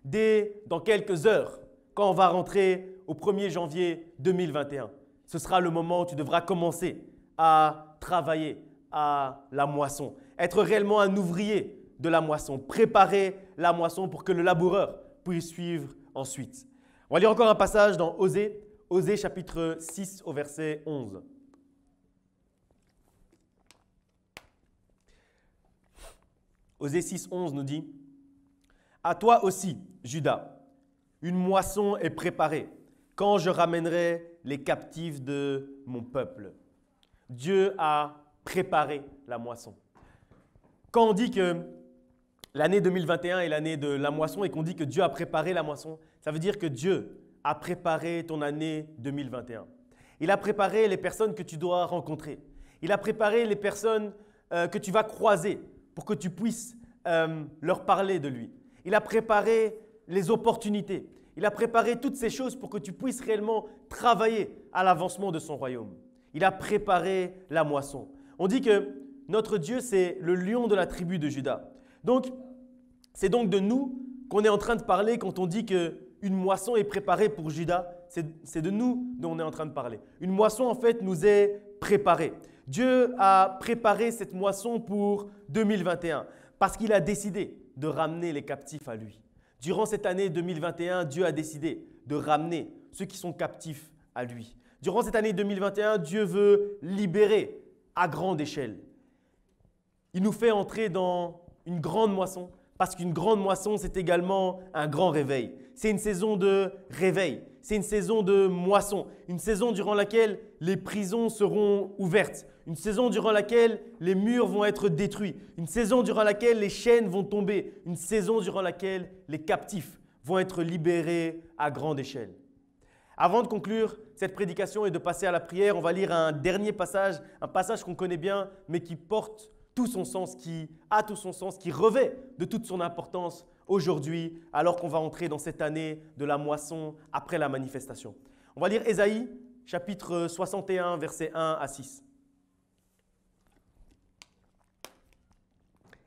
Dès dans quelques heures, quand on va rentrer au 1er janvier 2021, ce sera le moment où tu devras commencer à travailler à la moisson, être réellement un ouvrier de la moisson, préparer la moisson pour que le laboureur puisse suivre ensuite. On va lire encore un passage dans Osée, Osée chapitre 6 au verset 11. Osée 6, 11 nous dit « À toi aussi, Juda, une moisson est préparée quand je ramènerai les captifs de mon peuple. » Dieu a préparé la moisson. Quand on dit que l'année 2021 est l'année de la moisson et qu'on dit que Dieu a préparé la moisson, ça veut dire que Dieu a préparé ton année 2021. Il a préparé les personnes que tu dois rencontrer. Il a préparé les personnes que tu vas croiser pour que tu puisses leur parler de lui. Il a préparé les opportunités. Il a préparé toutes ces choses pour que tu puisses réellement travailler à l'avancement de son royaume. Il a préparé la moisson. On dit que notre Dieu, c'est le lion de la tribu de Juda. Donc, c'est donc de nous qu'on est en train de parler quand on dit qu'une moisson est préparée pour Juda. C'est de nous dont on est en train de parler. Une moisson, en fait, nous est préparée. Dieu a préparé cette moisson pour 2021 parce qu'il a décidé de ramener les captifs à lui. Durant cette année 2021, Dieu a décidé de ramener ceux qui sont captifs à lui. Durant cette année 2021, Dieu veut libérer à grande échelle. Il nous fait entrer dans une grande moisson parce qu'une grande moisson, c'est également un grand réveil. C'est une saison de réveil, c'est une saison de moisson, une saison durant laquelle les prisons seront ouvertes, une saison durant laquelle les murs vont être détruits, une saison durant laquelle les chaînes vont tomber, une saison durant laquelle les captifs vont être libérés à grande échelle. Avant de conclure cette prédication et de passer à la prière, on va lire un dernier passage, un passage qu'on connaît bien, mais qui porte tout son sens, qui a tout son sens, qui revêt de toute son importance aujourd'hui, alors qu'on va entrer dans cette année de la moisson après la manifestation. On va lire Ésaïe, chapitre 61, versets 1 à 6.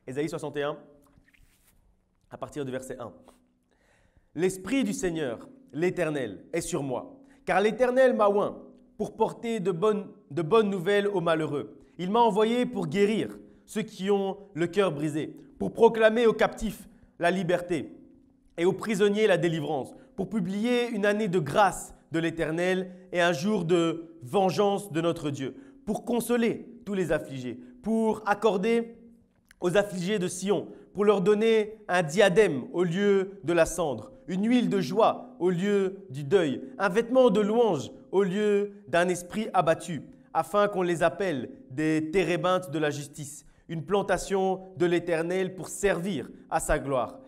Ésaïe 61, à partir du verset 1. L'Esprit du Seigneur, l'Éternel, est sur moi, car l'Éternel m'a oint pour porter de bonnes nouvelles aux malheureux. Il m'a envoyé pour guérir ceux qui ont le cœur brisé, pour proclamer aux captifs la liberté et aux prisonniers la délivrance, pour publier une année de grâce de l'Éternel et un jour de vengeance de notre Dieu, pour consoler tous les affligés, pour accorder aux affligés de Sion, pour leur donner un diadème au lieu de la cendre, une huile de joie au lieu du deuil, un vêtement de louange au lieu d'un esprit abattu, afin qu'on les appelle des térébintes de la justice, une plantation de l'Éternel pour servir à sa gloire.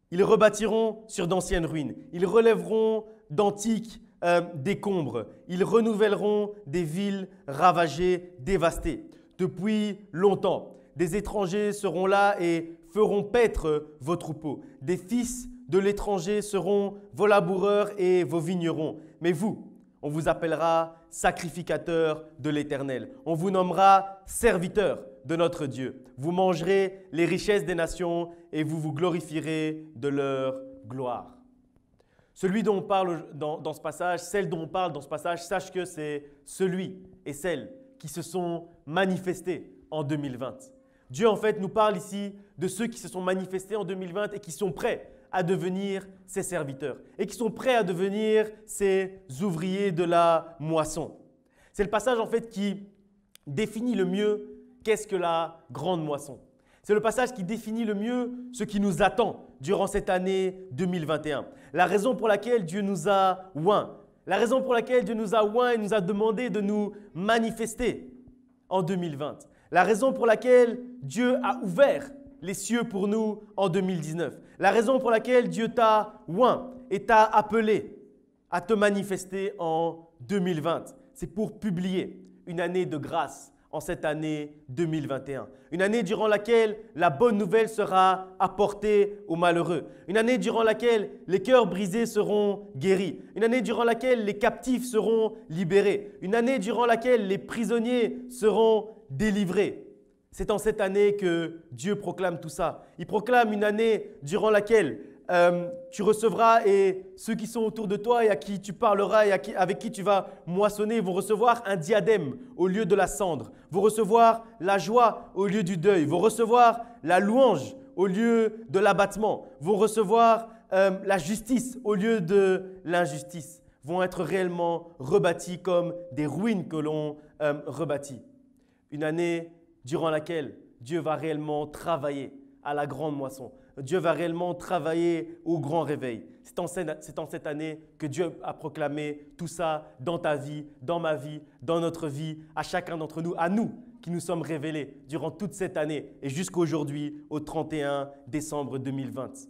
Ils rebâtiront sur d'anciennes ruines, ils relèveront d'antiques décombres, ils renouvelleront des villes ravagées, dévastées. Depuis longtemps, des étrangers seront là et feront paître vos troupeaux. Des fils de l'étranger seront vos laboureurs et vos vignerons. Mais vous, on vous appellera sacrificateurs de l'Éternel. On vous nommera serviteurs de notre Dieu. Vous mangerez les richesses des nations et vous vous glorifierez de leur gloire. Celui dont on parle dans ce passage, celle dont on parle dans ce passage, sache que c'est celui et celle qui se sont manifestés en 2020. Dieu, en fait, nous parle ici de ceux qui se sont manifestés en 2020 et qui sont prêts à devenir ses serviteurs et qui sont prêts à devenir ses ouvriers de la moisson. C'est le passage, en fait, qui définit le mieux qu'est-ce que la grande moisson. C'est le passage qui définit le mieux ce qui nous attend durant cette année 2021. La raison pour laquelle Dieu nous a oints, la raison pour laquelle Dieu nous a oints et nous a demandé de nous manifester en 2020. La raison pour laquelle Dieu a ouvert les cieux pour nous en 2019. La raison pour laquelle Dieu t'a oint et t'a appelé à te manifester en 2020. C'est pour publier une année de grâce en cette année 2021. Une année durant laquelle la bonne nouvelle sera apportée aux malheureux. Une année durant laquelle les cœurs brisés seront guéris. Une année durant laquelle les captifs seront libérés. Une année durant laquelle les prisonniers seront délivrés. C'est en cette année que Dieu proclame tout ça. Il proclame une année durant laquelle tu recevras et ceux qui sont autour de toi et à qui tu parleras et avec qui tu vas moissonner vont recevoir un diadème au lieu de la cendre, vont recevoir la joie au lieu du deuil, vont recevoir la louange au lieu de l'abattement, vont recevoir la justice au lieu de l'injustice, vont être réellement rebâtis comme des ruines que l'on rebâtit. Une année durant laquelle Dieu va réellement travailler à la grande moisson. Dieu va réellement travailler au grand réveil. C'est en cette année que Dieu a proclamé tout ça dans ta vie, dans ma vie, dans notre vie, à chacun d'entre nous, à nous qui nous sommes révélés durant toute cette année et jusqu'à aujourd'hui, au 31 décembre 2020.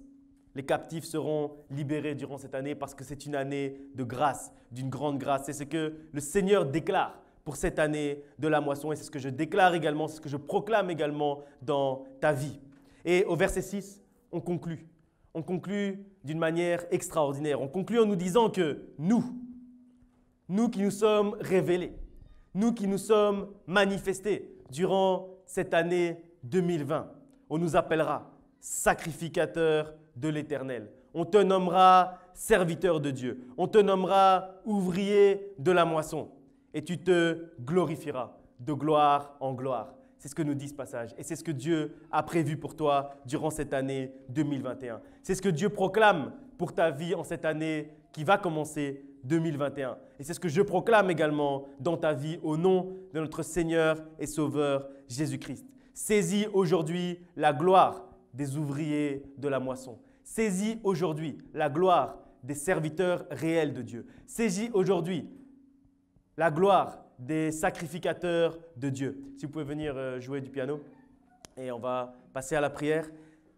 Les captifs seront libérés durant cette année parce que c'est une année de grâce, d'une grande grâce. C'est ce que le Seigneur déclare pour cette année de la moisson et c'est ce que je déclare également, c'est ce que je proclame également dans ta vie. Et au verset 6, on conclut. On conclut d'une manière extraordinaire. On conclut en nous disant que nous qui nous sommes révélés, nous qui nous sommes manifestés durant cette année 2020, on nous appellera sacrificateurs de l'Éternel. On te nommera serviteur de Dieu. On te nommera ouvrier de la moisson. Et tu te glorifieras de gloire en gloire. C'est ce que nous dit ce passage. Et c'est ce que Dieu a prévu pour toi durant cette année 2021. C'est ce que Dieu proclame pour ta vie en cette année qui va commencer 2021. Et c'est ce que je proclame également dans ta vie au nom de notre Seigneur et Sauveur Jésus-Christ. Saisis aujourd'hui la gloire des ouvriers de la moisson. Saisis aujourd'hui la gloire des serviteurs réels de Dieu. Saisis aujourd'hui la gloire des sacrificateurs de Dieu. Si vous pouvez venir jouer du piano et on va passer à la prière.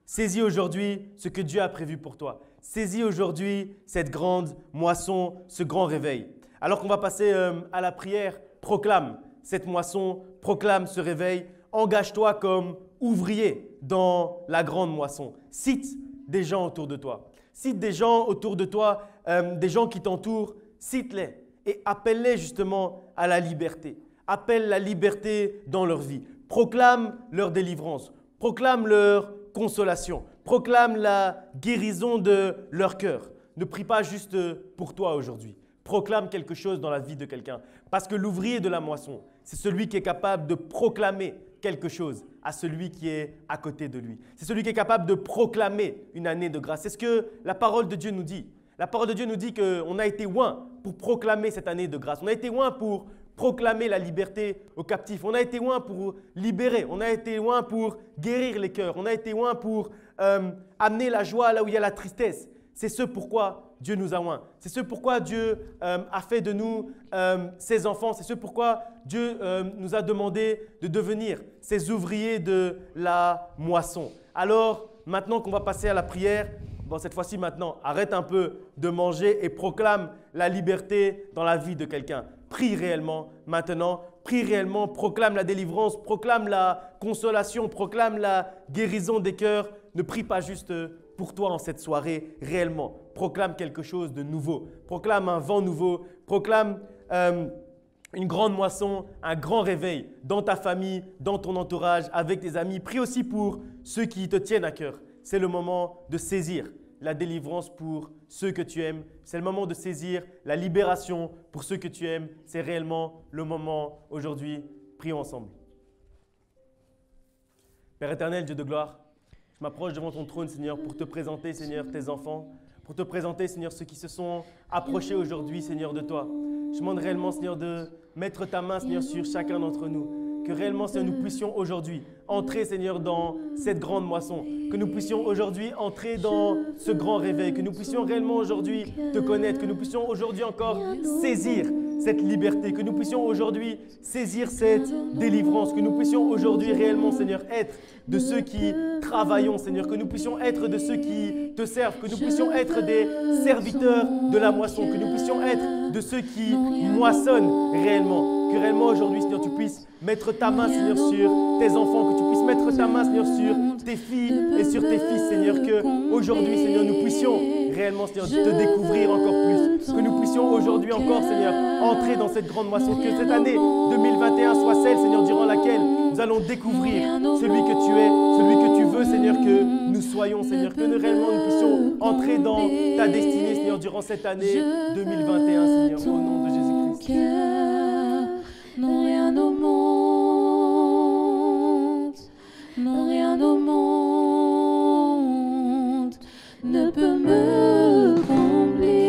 Saisis aujourd'hui ce que Dieu a prévu pour toi. Saisis aujourd'hui cette grande moisson, ce grand réveil. Alors qu'on va passer à la prière, proclame cette moisson, proclame ce réveil. engage-toi comme ouvrier dans la grande moisson. Cite des gens autour de toi. Cite des gens autour de toi, des gens qui t'entourent, cite-les et appelle-les justement à la liberté. Appelle la liberté dans leur vie. Proclame leur délivrance. Proclame leur consolation. Proclame la guérison de leur cœur. Ne prie pas juste pour toi aujourd'hui. Proclame quelque chose dans la vie de quelqu'un. Parce que l'ouvrier de la moisson, c'est celui qui est capable de proclamer quelque chose à celui qui est à côté de lui. C'est celui qui est capable de proclamer une année de grâce. C'est ce que la parole de Dieu nous dit. La parole de Dieu nous dit qu'on a été loin pour proclamer cette année de grâce. On a été loin pour proclamer la liberté aux captifs. On a été loin pour libérer. On a été loin pour guérir les cœurs. On a été loin pour amener la joie là où il y a la tristesse. C'est ce pourquoi Dieu nous a loin. C'est ce pourquoi Dieu a fait de nous ses enfants. C'est ce pourquoi Dieu nous a demandé de devenir ses ouvriers de la moisson. Alors, maintenant qu'on va passer à la prière, bon, cette fois-ci maintenant, arrête un peu de manger et proclame la liberté dans la vie de quelqu'un. Prie réellement maintenant, prie réellement, proclame la délivrance, proclame la consolation, proclame la guérison des cœurs. Ne prie pas juste pour toi en cette soirée, réellement. Proclame quelque chose de nouveau, proclame un vent nouveau, proclame une grande moisson, un grand réveil dans ta famille, dans ton entourage, avec tes amis. Prie aussi pour ceux qui te tiennent à cœur. C'est le moment de saisir la délivrance pour ceux que tu aimes. C'est le moment de saisir la libération pour ceux que tu aimes. C'est réellement le moment aujourd'hui. Prions ensemble. Père éternel, Dieu de gloire, je m'approche devant ton trône, Seigneur, pour te présenter, Seigneur, tes enfants, pour te présenter, Seigneur, ceux qui se sont approchés aujourd'hui, Seigneur, de toi. Je demande réellement, Seigneur, de mettre ta main, Seigneur, sur chacun d'entre nous. Que réellement, Seigneur, nous puissions aujourd'hui entrer, Seigneur, dans cette grande moisson. Que nous puissions aujourd'hui entrer dans ce grand réveil. Que nous puissions réellement aujourd'hui te connaître. Que nous puissions aujourd'hui encore saisir cette liberté. Que nous puissions aujourd'hui saisir cette délivrance. Que nous puissions aujourd'hui réellement, Seigneur, être de ceux qui travaillons, Seigneur. Que nous puissions être de ceux qui te servent. Que nous puissions être des serviteurs de la moisson. Que nous puissions être de ceux qui moissonnent réellement. Que réellement aujourd'hui, Seigneur, tu puisses mettre ta main, Seigneur, sur tes enfants. Que tu puisses mettre ta main, Seigneur, sur tes filles et sur tes fils, Seigneur. Que aujourd'hui, Seigneur, nous puissions réellement, Seigneur, te découvrir encore plus. Que nous puissions aujourd'hui encore, Seigneur, entrer dans cette grande moisson. Que cette année 2021 soit celle, Seigneur, durant laquelle nous allons découvrir celui que tu es, celui que tu veux, Seigneur, que nous soyons, Seigneur. Que réellement nous puissions entrer dans ta destinée, Seigneur, durant cette année 2021, Seigneur, au nom de Jésus-Christ. Non, rien au monde, non, rien au monde ne peut me combler.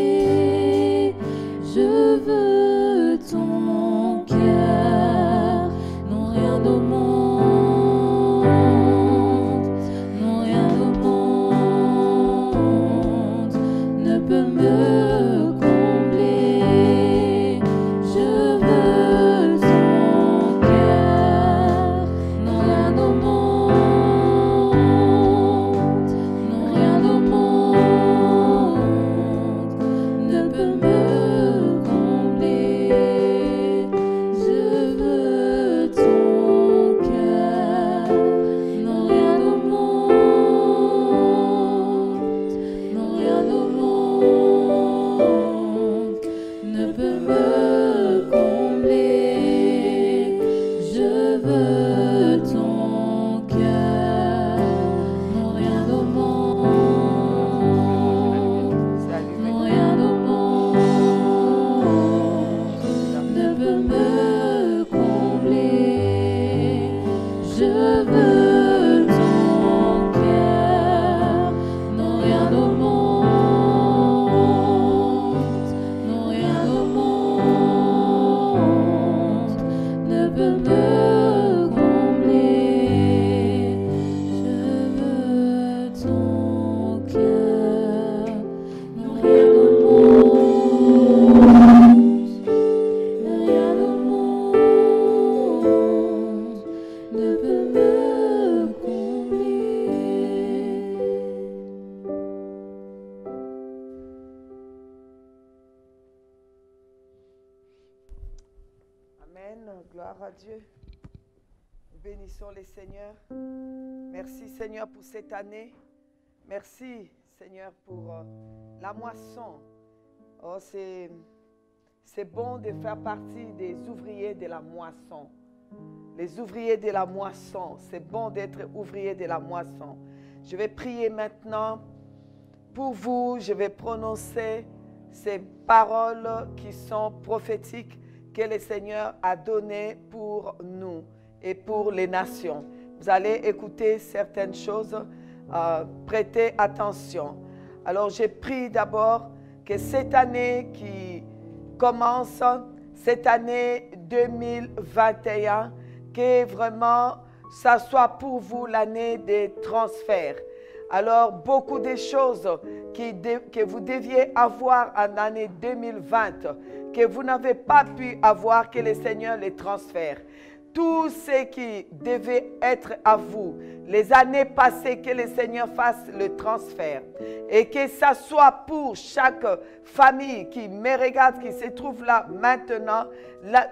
Je veux ton cœur, non, rien au monde, non, rien au monde ne peut me combler. Je veux ton cœur, non, rien au monde, non, rien au monde ne peut me combler. Je veux ton cœur, non, rien au monde, non, rien au monde ne peut me combler. Je veux ton cœur, non, rien au monde, non, rien au monde ne peut me combler. Je veux ton cœur, non, rien au monde, non, rien au monde ne peut me combler. Je veux ton cœur, non, rien au monde, rien au monde ne peut me combler. Amen. Gloire à Dieu. Bénissons les Seigneurs. Merci Seigneur pour cette année. Merci Seigneur pour la moisson. Oh, c'est bon de faire partie des ouvriers de la moisson. Les ouvriers de la moisson. C'est bon d'être ouvrier de la moisson. Je vais prier maintenant pour vous. Je vais prononcer ces paroles qui sont prophétiques que le Seigneur a données pour nous et pour les nations. Vous allez écouter certaines choses, prêtez attention. Alors, j'ai prié d'abord que cette année qui commence, cette année 2021, que vraiment, ça soit pour vous l'année des transferts. Alors, beaucoup de choses que vous deviez avoir en année 2020, que vous n'avez pas pu avoir, que le Seigneur les transfère. Tout ce qui devait être à vous, les années passées, que le Seigneur fasse le transfert. Et que ça soit pour chaque famille qui me regarde, qui se trouve là maintenant,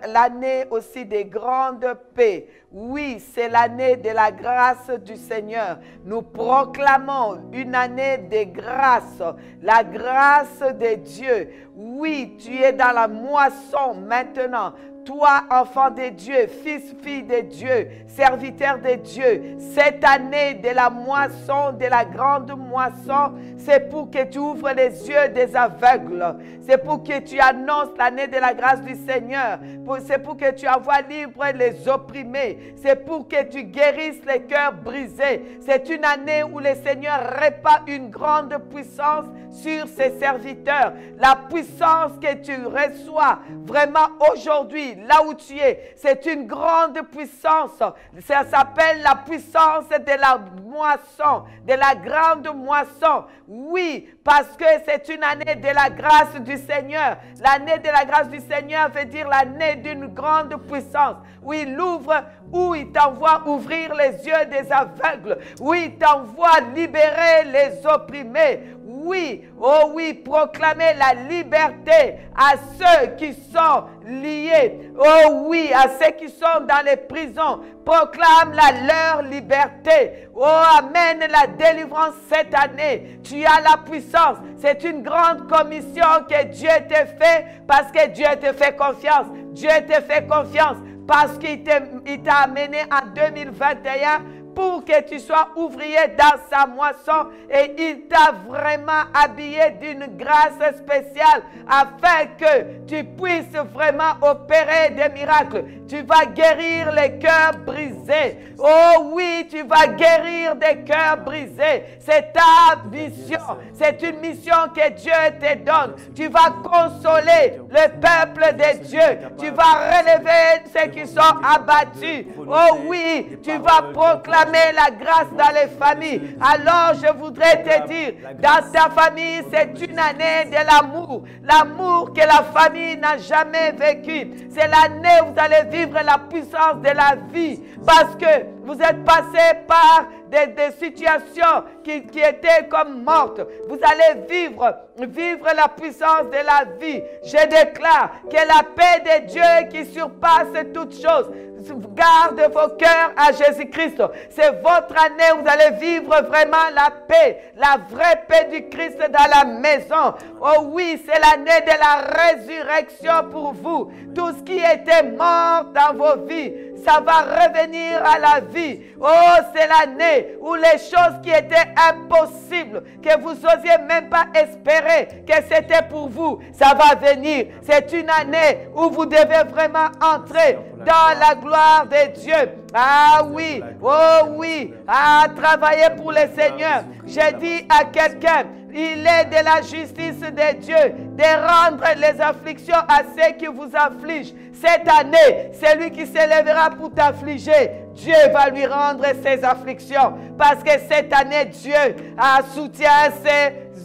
l'année aussi des grandes paix. Oui, c'est l'année de la grâce du Seigneur. Nous proclamons une année de grâce, la grâce de Dieu. Oui, tu es dans la moisson maintenant. Toi, enfant de Dieu, fils, fille de Dieu, serviteur de Dieu, cette année de la moisson, de la grande moisson, c'est pour que tu ouvres les yeux des aveugles. C'est pour que tu annonces l'année de la grâce du Seigneur. C'est pour que tu envoies libre les opprimés. C'est pour que tu guérisses les cœurs brisés. C'est une année où le Seigneur répand une grande puissance sur ses serviteurs. La puissance que tu reçois vraiment aujourd'hui, là où tu es, c'est une grande puissance. Ça s'appelle la puissance de la moisson, de la grande moisson. Oui, parce que c'est une année de la grâce du Seigneur. L'année de la grâce du Seigneur veut dire l'année d'une grande puissance. Où il ouvre, où il t'envoie ouvrir les yeux des aveugles. Où il t'envoie libérer les opprimés. Oui, oh oui, proclamer la liberté à ceux qui sont liés. Oh oui, à ceux qui sont dans les prisons. Proclame leur liberté. Oh, amène la délivrance cette année. Tu as la puissance. C'est une grande commission que Dieu te fait parce que Dieu te fait confiance. Dieu te fait confiance parce qu'il t'a amené en 2021 pour que tu sois ouvrier dans sa moisson et il t'a vraiment habillé d'une grâce spéciale afin que tu puisses vraiment opérer des miracles. Tu vas guérir les cœurs brisés. Oh oui, tu vas guérir des cœurs brisés. C'est ta mission. C'est une mission que Dieu te donne. Tu vas consoler le peuple de Dieu. Tu vas relever ceux qui sont abattus. Oh oui, tu vas proclamer la grâce dans les familles. Alors je voudrais te dire, dans ta famille, c'est une année de l'amour. L'amour que la famille n'a jamais vécu. C'est l'année où vous allez vivre la puissance de la vie. Parce que vous êtes passé par des situations qui étaient comme mortes. Vous allez vivre la puissance de la vie. Je déclare que la paix de Dieu qui surpasse toutes choses garde vos cœurs à Jésus-Christ. C'est votre année où vous allez vivre vraiment la paix, la vraie paix du Christ dans la maison. Oh oui, c'est l'année de la résurrection pour vous. Tout ce qui était mort dans vos vies, ça va revenir à la vie. Oh, c'est l'année où les choses qui étaient impossibles, que vous n'osiez même pas espérer que c'était pour vous, ça va venir. C'est une année où vous devez vraiment entrer dans la gloire de Dieu. Ah oui, oh oui, travailler pour le Seigneur. J'ai dit à quelqu'un, il est de la justice de Dieu de rendre les afflictions à ceux qui vous affligent. Cette année, c'est lui qui s'élèvera pour t'affliger. Dieu va lui rendre ses afflictions. Parce que cette année, Dieu soutient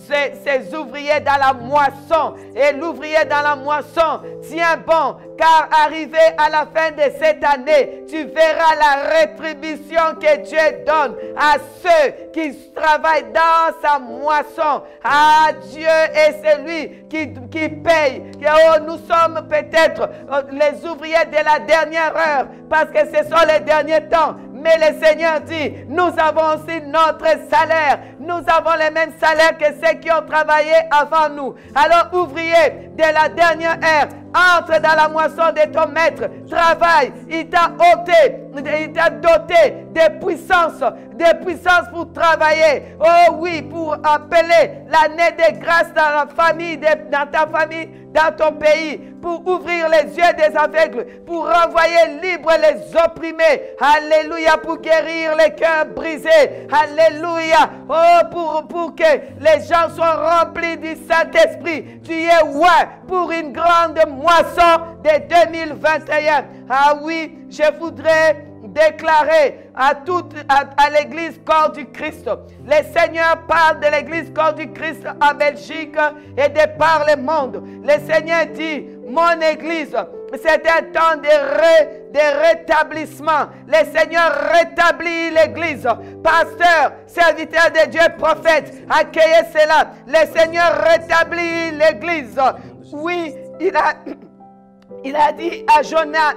ces ouvriers dans la moisson. Et l'ouvrier dans la moisson, tiens bon, car arrivé à la fin de cette année, tu verras la rétribution que Dieu donne à ceux qui travaillent dans sa moisson. Ah, Dieu est celui qui paye. Oh, nous sommes peut-être les ouvriers de la dernière heure, parce que ce sont les derniers temps. Mais le Seigneur dit, nous avons aussi notre salaire. Nous avons les mêmes salaires que ceux qui ont travaillé avant nous. Alors, ouvrier de la dernière ère, entre dans la moisson de ton maître. Travaille. Il t'a doté de puissance pour travailler. Oh oui, pour appeler l'année de grâce dans la famille, dans ta famille, dans ton pays, pour ouvrir les yeux des aveugles, pour renvoyer libres les opprimés. Alléluia, pour guérir les cœurs brisés. Alléluia. Oh, pour que les gens soient remplis du Saint-Esprit. Tu es ouais pour une grande moisson de 2021. Ah oui, je voudrais déclarer à l'église corps du Christ. Le Seigneur parle de l'église corps du Christ en Belgique et de par le monde. Le Seigneur dit, mon église, c'est un temps de rétablissement. Le Seigneur rétablit l'église. Pasteur, serviteur de Dieu, prophète, accueillez cela. Le Seigneur rétablit l'église. Oui, il a dit à Jonas,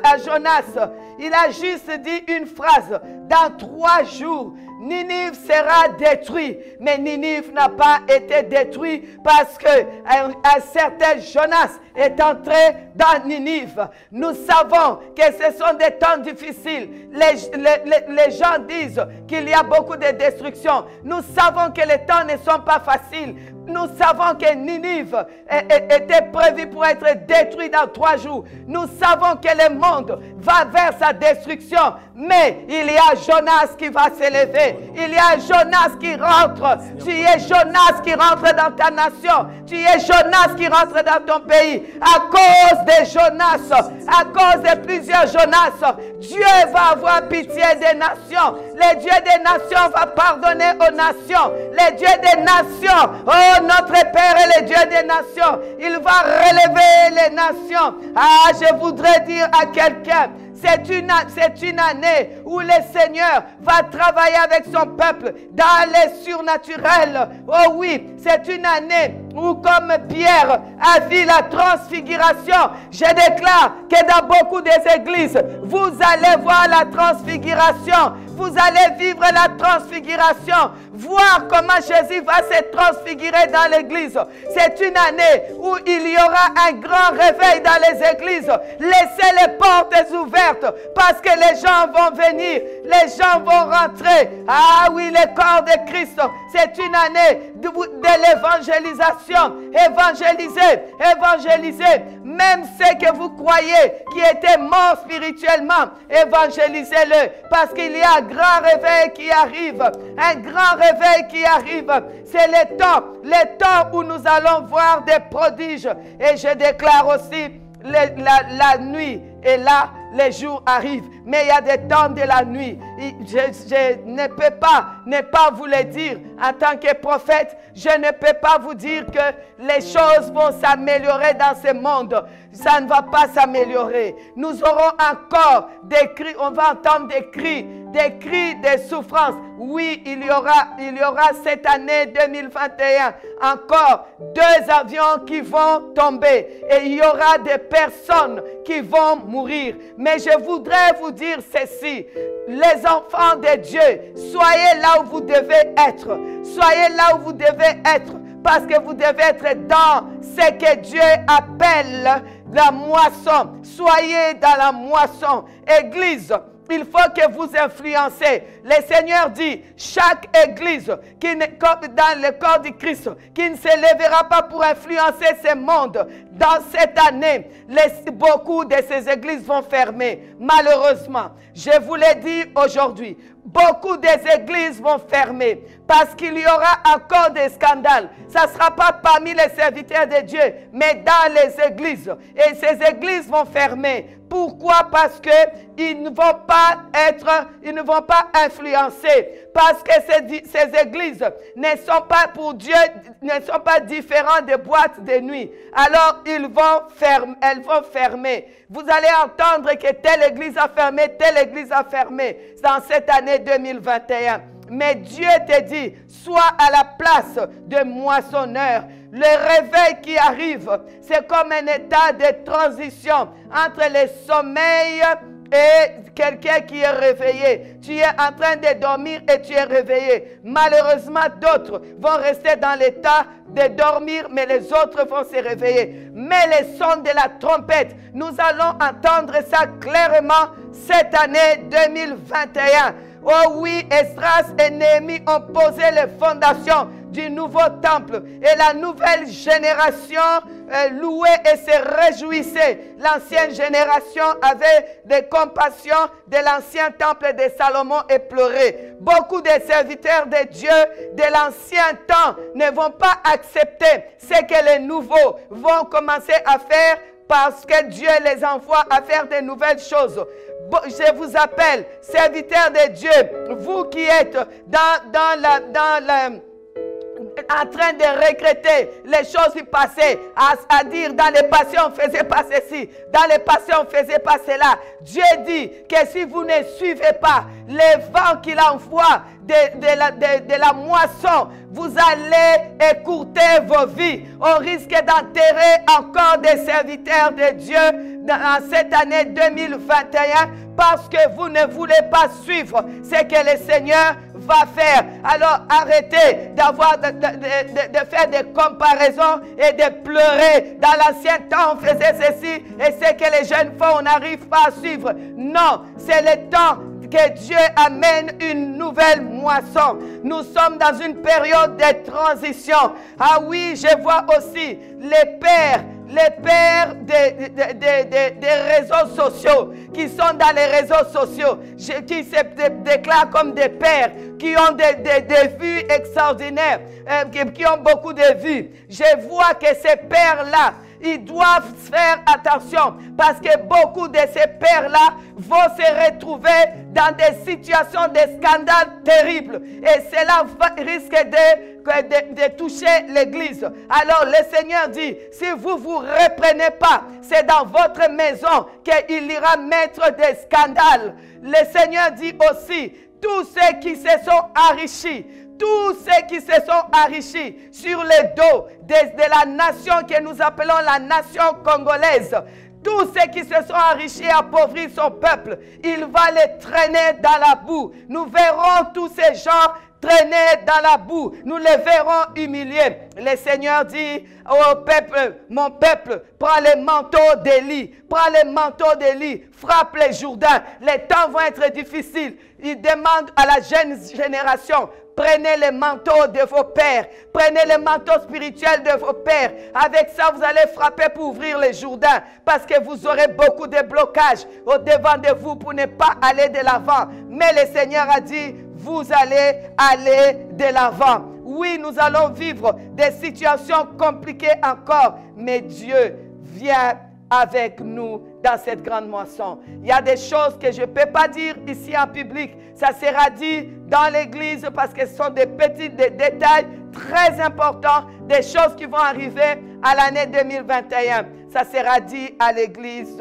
il a juste dit une phrase. Dans 3 jours, Ninive sera détruit. Mais Ninive n'a pas été détruit parce qu'un certain Jonas est entré dans Ninive. Nous savons que ce sont des temps difficiles. Les gens disent qu'il y a beaucoup de destruction. Nous savons que les temps ne sont pas faciles. Nous savons que Ninive était prévu pour être détruit dans 3 jours. Nous savons que le monde va vers sa destruction. Mais il y a Jonas qui va s'élever. Il y a Jonas qui rentre. Tu es Jonas qui rentre dans ta nation. Tu es Jonas qui rentre dans ton pays. À cause de Jonas, à cause de plusieurs Jonas, Dieu va avoir pitié des nations. Le Dieu des nations va pardonner aux nations. Le Dieu des nations, oh notre Père est le Dieu des nations. Il va relever les nations. Ah, je voudrais dire à quelqu'un, c'est une année où le Seigneur va travailler avec son peuple dans les surnaturels. Oh oui, c'est une année où, comme Pierre a vu la transfiguration, je déclare que dans beaucoup des églises, vous allez voir la transfiguration. Vous allez vivre la transfiguration, voir comment Jésus va se transfigurer dans l'église. C'est une année où il y aura un grand réveil dans les églises. Laissez les portes ouvertes parce que les gens vont venir, les gens vont rentrer. Ah oui, le corps de Christ, c'est une année de l'évangélisation. Évangélisez, même ceux que vous croyez qui étaient morts spirituellement, évangélisez-le parce qu'il y a un grand réveil qui arrive. Un grand réveil qui arrive. C'est le temps où nous allons voir des prodiges. Et je déclare aussi, la nuit est là, les jours arrivent. Mais il y a des temps de la nuit. Je ne peux pas ne pas vous le dire. En tant que prophète, je ne peux pas vous dire que les choses vont s'améliorer dans ce monde. Ça ne va pas s'améliorer. Nous aurons encore des cris, on va entendre des cris de souffrance. Oui, il y aura cette année 2021 encore 2 avions qui vont tomber et il y aura des personnes qui vont mourir. Mais je voudrais vous dire ceci, les enfants de Dieu, soyez là où vous devez être. Soyez là où vous devez être parce que vous devez être dans ce que Dieu appelle la moisson. Soyez dans la moisson. Église, il faut que vous influencez. Le Seigneur dit, chaque église qui dans le corps du Christ, qui ne se lèvera pas pour influencer ce monde, dans cette année, beaucoup de ces églises vont fermer. Malheureusement, je vous l'ai dit aujourd'hui, beaucoup des églises vont fermer parce qu'il y aura encore des scandales. Ça ne sera pas parmi les serviteurs de Dieu, mais dans les églises. Et ces églises vont fermer. Pourquoi? Parce qu'ils ne vont pas influencer. Parce que ces églises ne sont pas pour Dieu, ne sont pas différentes des boîtes de nuit. Alors, elles vont fermer. Vous allez entendre que telle église a fermé, telle église a fermé dans cette année 2021. Mais Dieu te dit, sois à la place de moissonneur. Le réveil qui arrive, c'est comme un état de transition entre le sommeil et quelqu'un qui est réveillé. Tu es en train de dormir et tu es réveillé. Malheureusement, d'autres vont rester dans l'état de dormir, mais les autres vont se réveiller. Mais les sons de la trompette, nous allons entendre ça clairement cette année 2021. Oh oui, Esdras et Néhémie ont posé les fondations du nouveau temple. Et la nouvelle génération louait et se réjouissait. L'ancienne génération avait des compassions de l'ancien temple de Salomon et pleurait. Beaucoup de serviteurs de Dieu de l'ancien temps ne vont pas accepter ce que les nouveaux vont commencer à faire parce que Dieu les envoie à faire de nouvelles choses. Je vous appelle, serviteurs de Dieu, vous qui êtes en train de regretter les choses du passé, à dire dans les passés on faisait pas ceci, dans les passés on faisait pas cela. Dieu dit que si vous ne suivez pas les vents qu'il envoie de la moisson, vous allez écourter vos vies. On risque d'enterrer encore des serviteurs de Dieu dans cette année 2021 parce que vous ne voulez pas suivre ce que le Seigneur va faire. Alors arrêtez de faire des comparaisons et de pleurer. Dans l'ancien temps, on faisait ceci et ce que les jeunes font, on n'arrive pas à suivre. Non, c'est le temps que Dieu amène une nouvelle moisson. Nous sommes dans une période de transition. Ah oui, je vois aussi les pères des réseaux sociaux, qui sont dans les réseaux sociaux, qui se déclarent comme des pères, qui ont des vues extraordinaires, qui ont beaucoup de vues. Je vois que ces pères-là, ils doivent faire attention parce que beaucoup de ces pères-là vont se retrouver dans des situations de scandales terribles. Et cela risque de toucher l'Église. Alors le Seigneur dit, si vous ne vous reprenez pas, c'est dans votre maison qu'il ira mettre des scandales. Le Seigneur dit aussi, tous ceux qui se sont enrichis, tous ceux qui se sont enrichis sur le dos de la nation que nous appelons la nation congolaise, tous ceux qui se sont enrichis et appauvris son peuple, il va les traîner dans la boue. Nous verrons tous ces gens traîner dans la boue. Nous les verrons humiliés. Le Seigneur dit au peuple, mon peuple, prends les manteaux d'Élie, prends les manteaux d'Élie, frappe les Jourdains. Les temps vont être difficiles. Il demande à la jeune génération, prenez les manteaux de vos pères. Prenez les manteaux spirituels de vos pères. Avec ça, vous allez frapper pour ouvrir les Jourdains. Parce que vous aurez beaucoup de blocages au-devant de vous pour ne pas aller de l'avant. Mais le Seigneur a dit, vous allez aller de l'avant. Oui, nous allons vivre des situations compliquées encore. Mais Dieu vient avec nous dans cette grande moisson. Il y a des choses que je ne peux pas dire ici en public. Ça sera dit dans l'église parce que ce sont des petits détails très importants, des choses qui vont arriver à l'année 2021. Ça sera dit à l'église.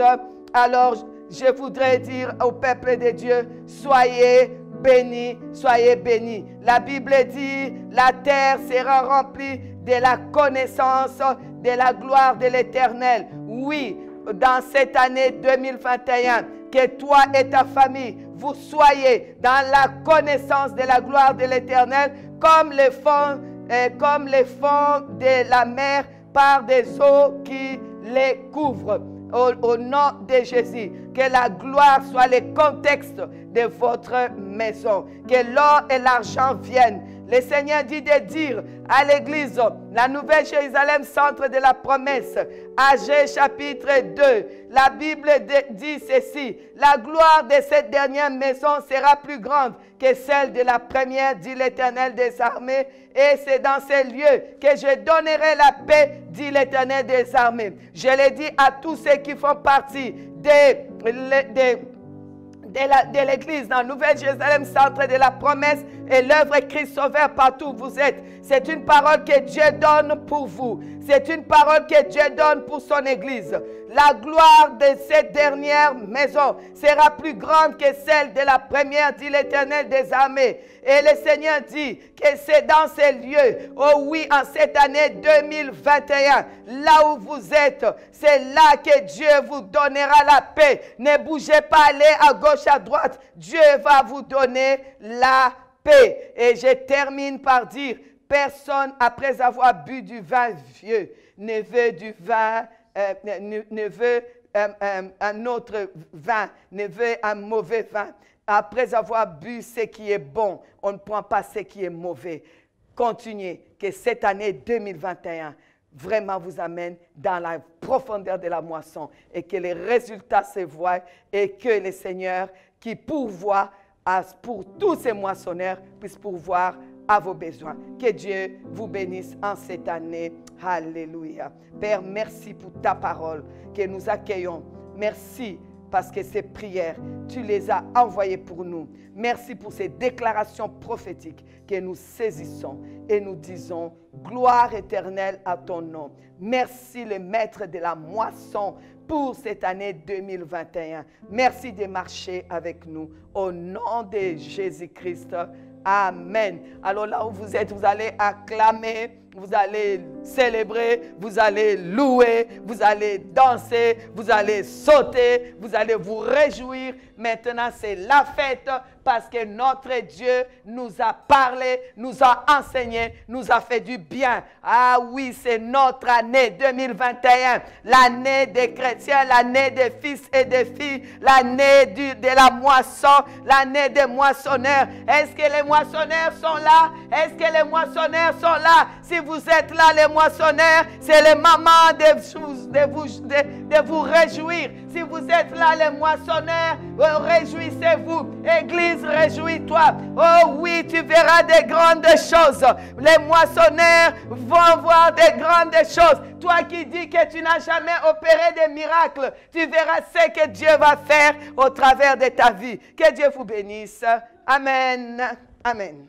Alors, je voudrais dire au peuple de Dieu, soyez bénis, soyez bénis. La Bible dit, la terre sera remplie de la connaissance de la gloire de l'Éternel. Oui, dans cette année 2021, que toi et ta famille, vous soyez dans la connaissance de la gloire de l'Éternel, comme les fonds de la mer par des eaux qui les couvrent. Au nom de Jésus, que la gloire soit le contexte de votre maison, que l'or et l'argent viennent. Le Seigneur dit de dire à l'église, la Nouvelle Jérusalem, centre de la promesse. Agé chapitre 2, la Bible dit ceci: la gloire de cette dernière maison sera plus grande que celle de la première, dit l'Éternel des armées, et c'est dans ces lieux que je donnerai la paix, dit l'Éternel des armées. Je l'ai dit à tous ceux qui font partie de l'église dans Nouvelle Jérusalem, centre de la promesse, et l'œuvre Christ Sauveur partout où vous êtes. C'est une parole que Dieu donne pour vous. C'est une parole que Dieu donne pour son église. La gloire de cette dernière maison sera plus grande que celle de la première, dit l'Éternel des armées. Et le Seigneur dit que c'est dans ces lieux, oh oui, en cette année 2021, là où vous êtes, c'est là que Dieu vous donnera la paix. Ne bougez pas, allez à gauche, à droite. Dieu va vous donner la paix. Et je termine par dire, personne, après avoir bu du vin vieux, ne veut du vin, ne veut un autre vin, ne veut un mauvais vin. Après avoir bu ce qui est bon, on ne prend pas ce qui est mauvais. Continuez, que cette année 2021 vraiment vous amène dans la profondeur de la moisson et que les résultats se voient et que le Seigneur qui pourvoit pour tous ces moissonneurs puisse pourvoir à vos besoins. Que Dieu vous bénisse en cette année. Alléluia. Père, merci pour ta parole que nous accueillons. Merci parce que ces prières, tu les as envoyées pour nous. Merci pour ces déclarations prophétiques que nous saisissons et nous disons gloire éternelle à ton nom. Merci le maître de la moisson pour cette année 2021. Merci de marcher avec nous. Au nom de Jésus-Christ. Amen. Alors là où vous êtes, vous allez acclamer, vous allez célébrer, vous allez louer, vous allez danser, vous allez sauter, vous allez vous réjouir. Maintenant, c'est la fête parce que notre Dieu nous a parlé, nous a enseigné, nous a fait du bien. Ah oui, c'est notre année 2021, l'année des chrétiens, l'année des fils et des filles, l'année de la moisson, l'année des moissonneurs. Est-ce que les moissonneurs sont là? Est-ce que les moissonneurs sont là? Si vous êtes là, les moissonneurs, c'est le moment de vous réjouir. Si vous êtes là, les moissonneurs, réjouissez-vous. Église, réjouis-toi. Oh oui, tu verras des grandes choses. Les moissonneurs vont voir des grandes choses. Toi qui dis que tu n'as jamais opéré des miracles, tu verras ce que Dieu va faire au travers de ta vie. Que Dieu vous bénisse. Amen. Amen.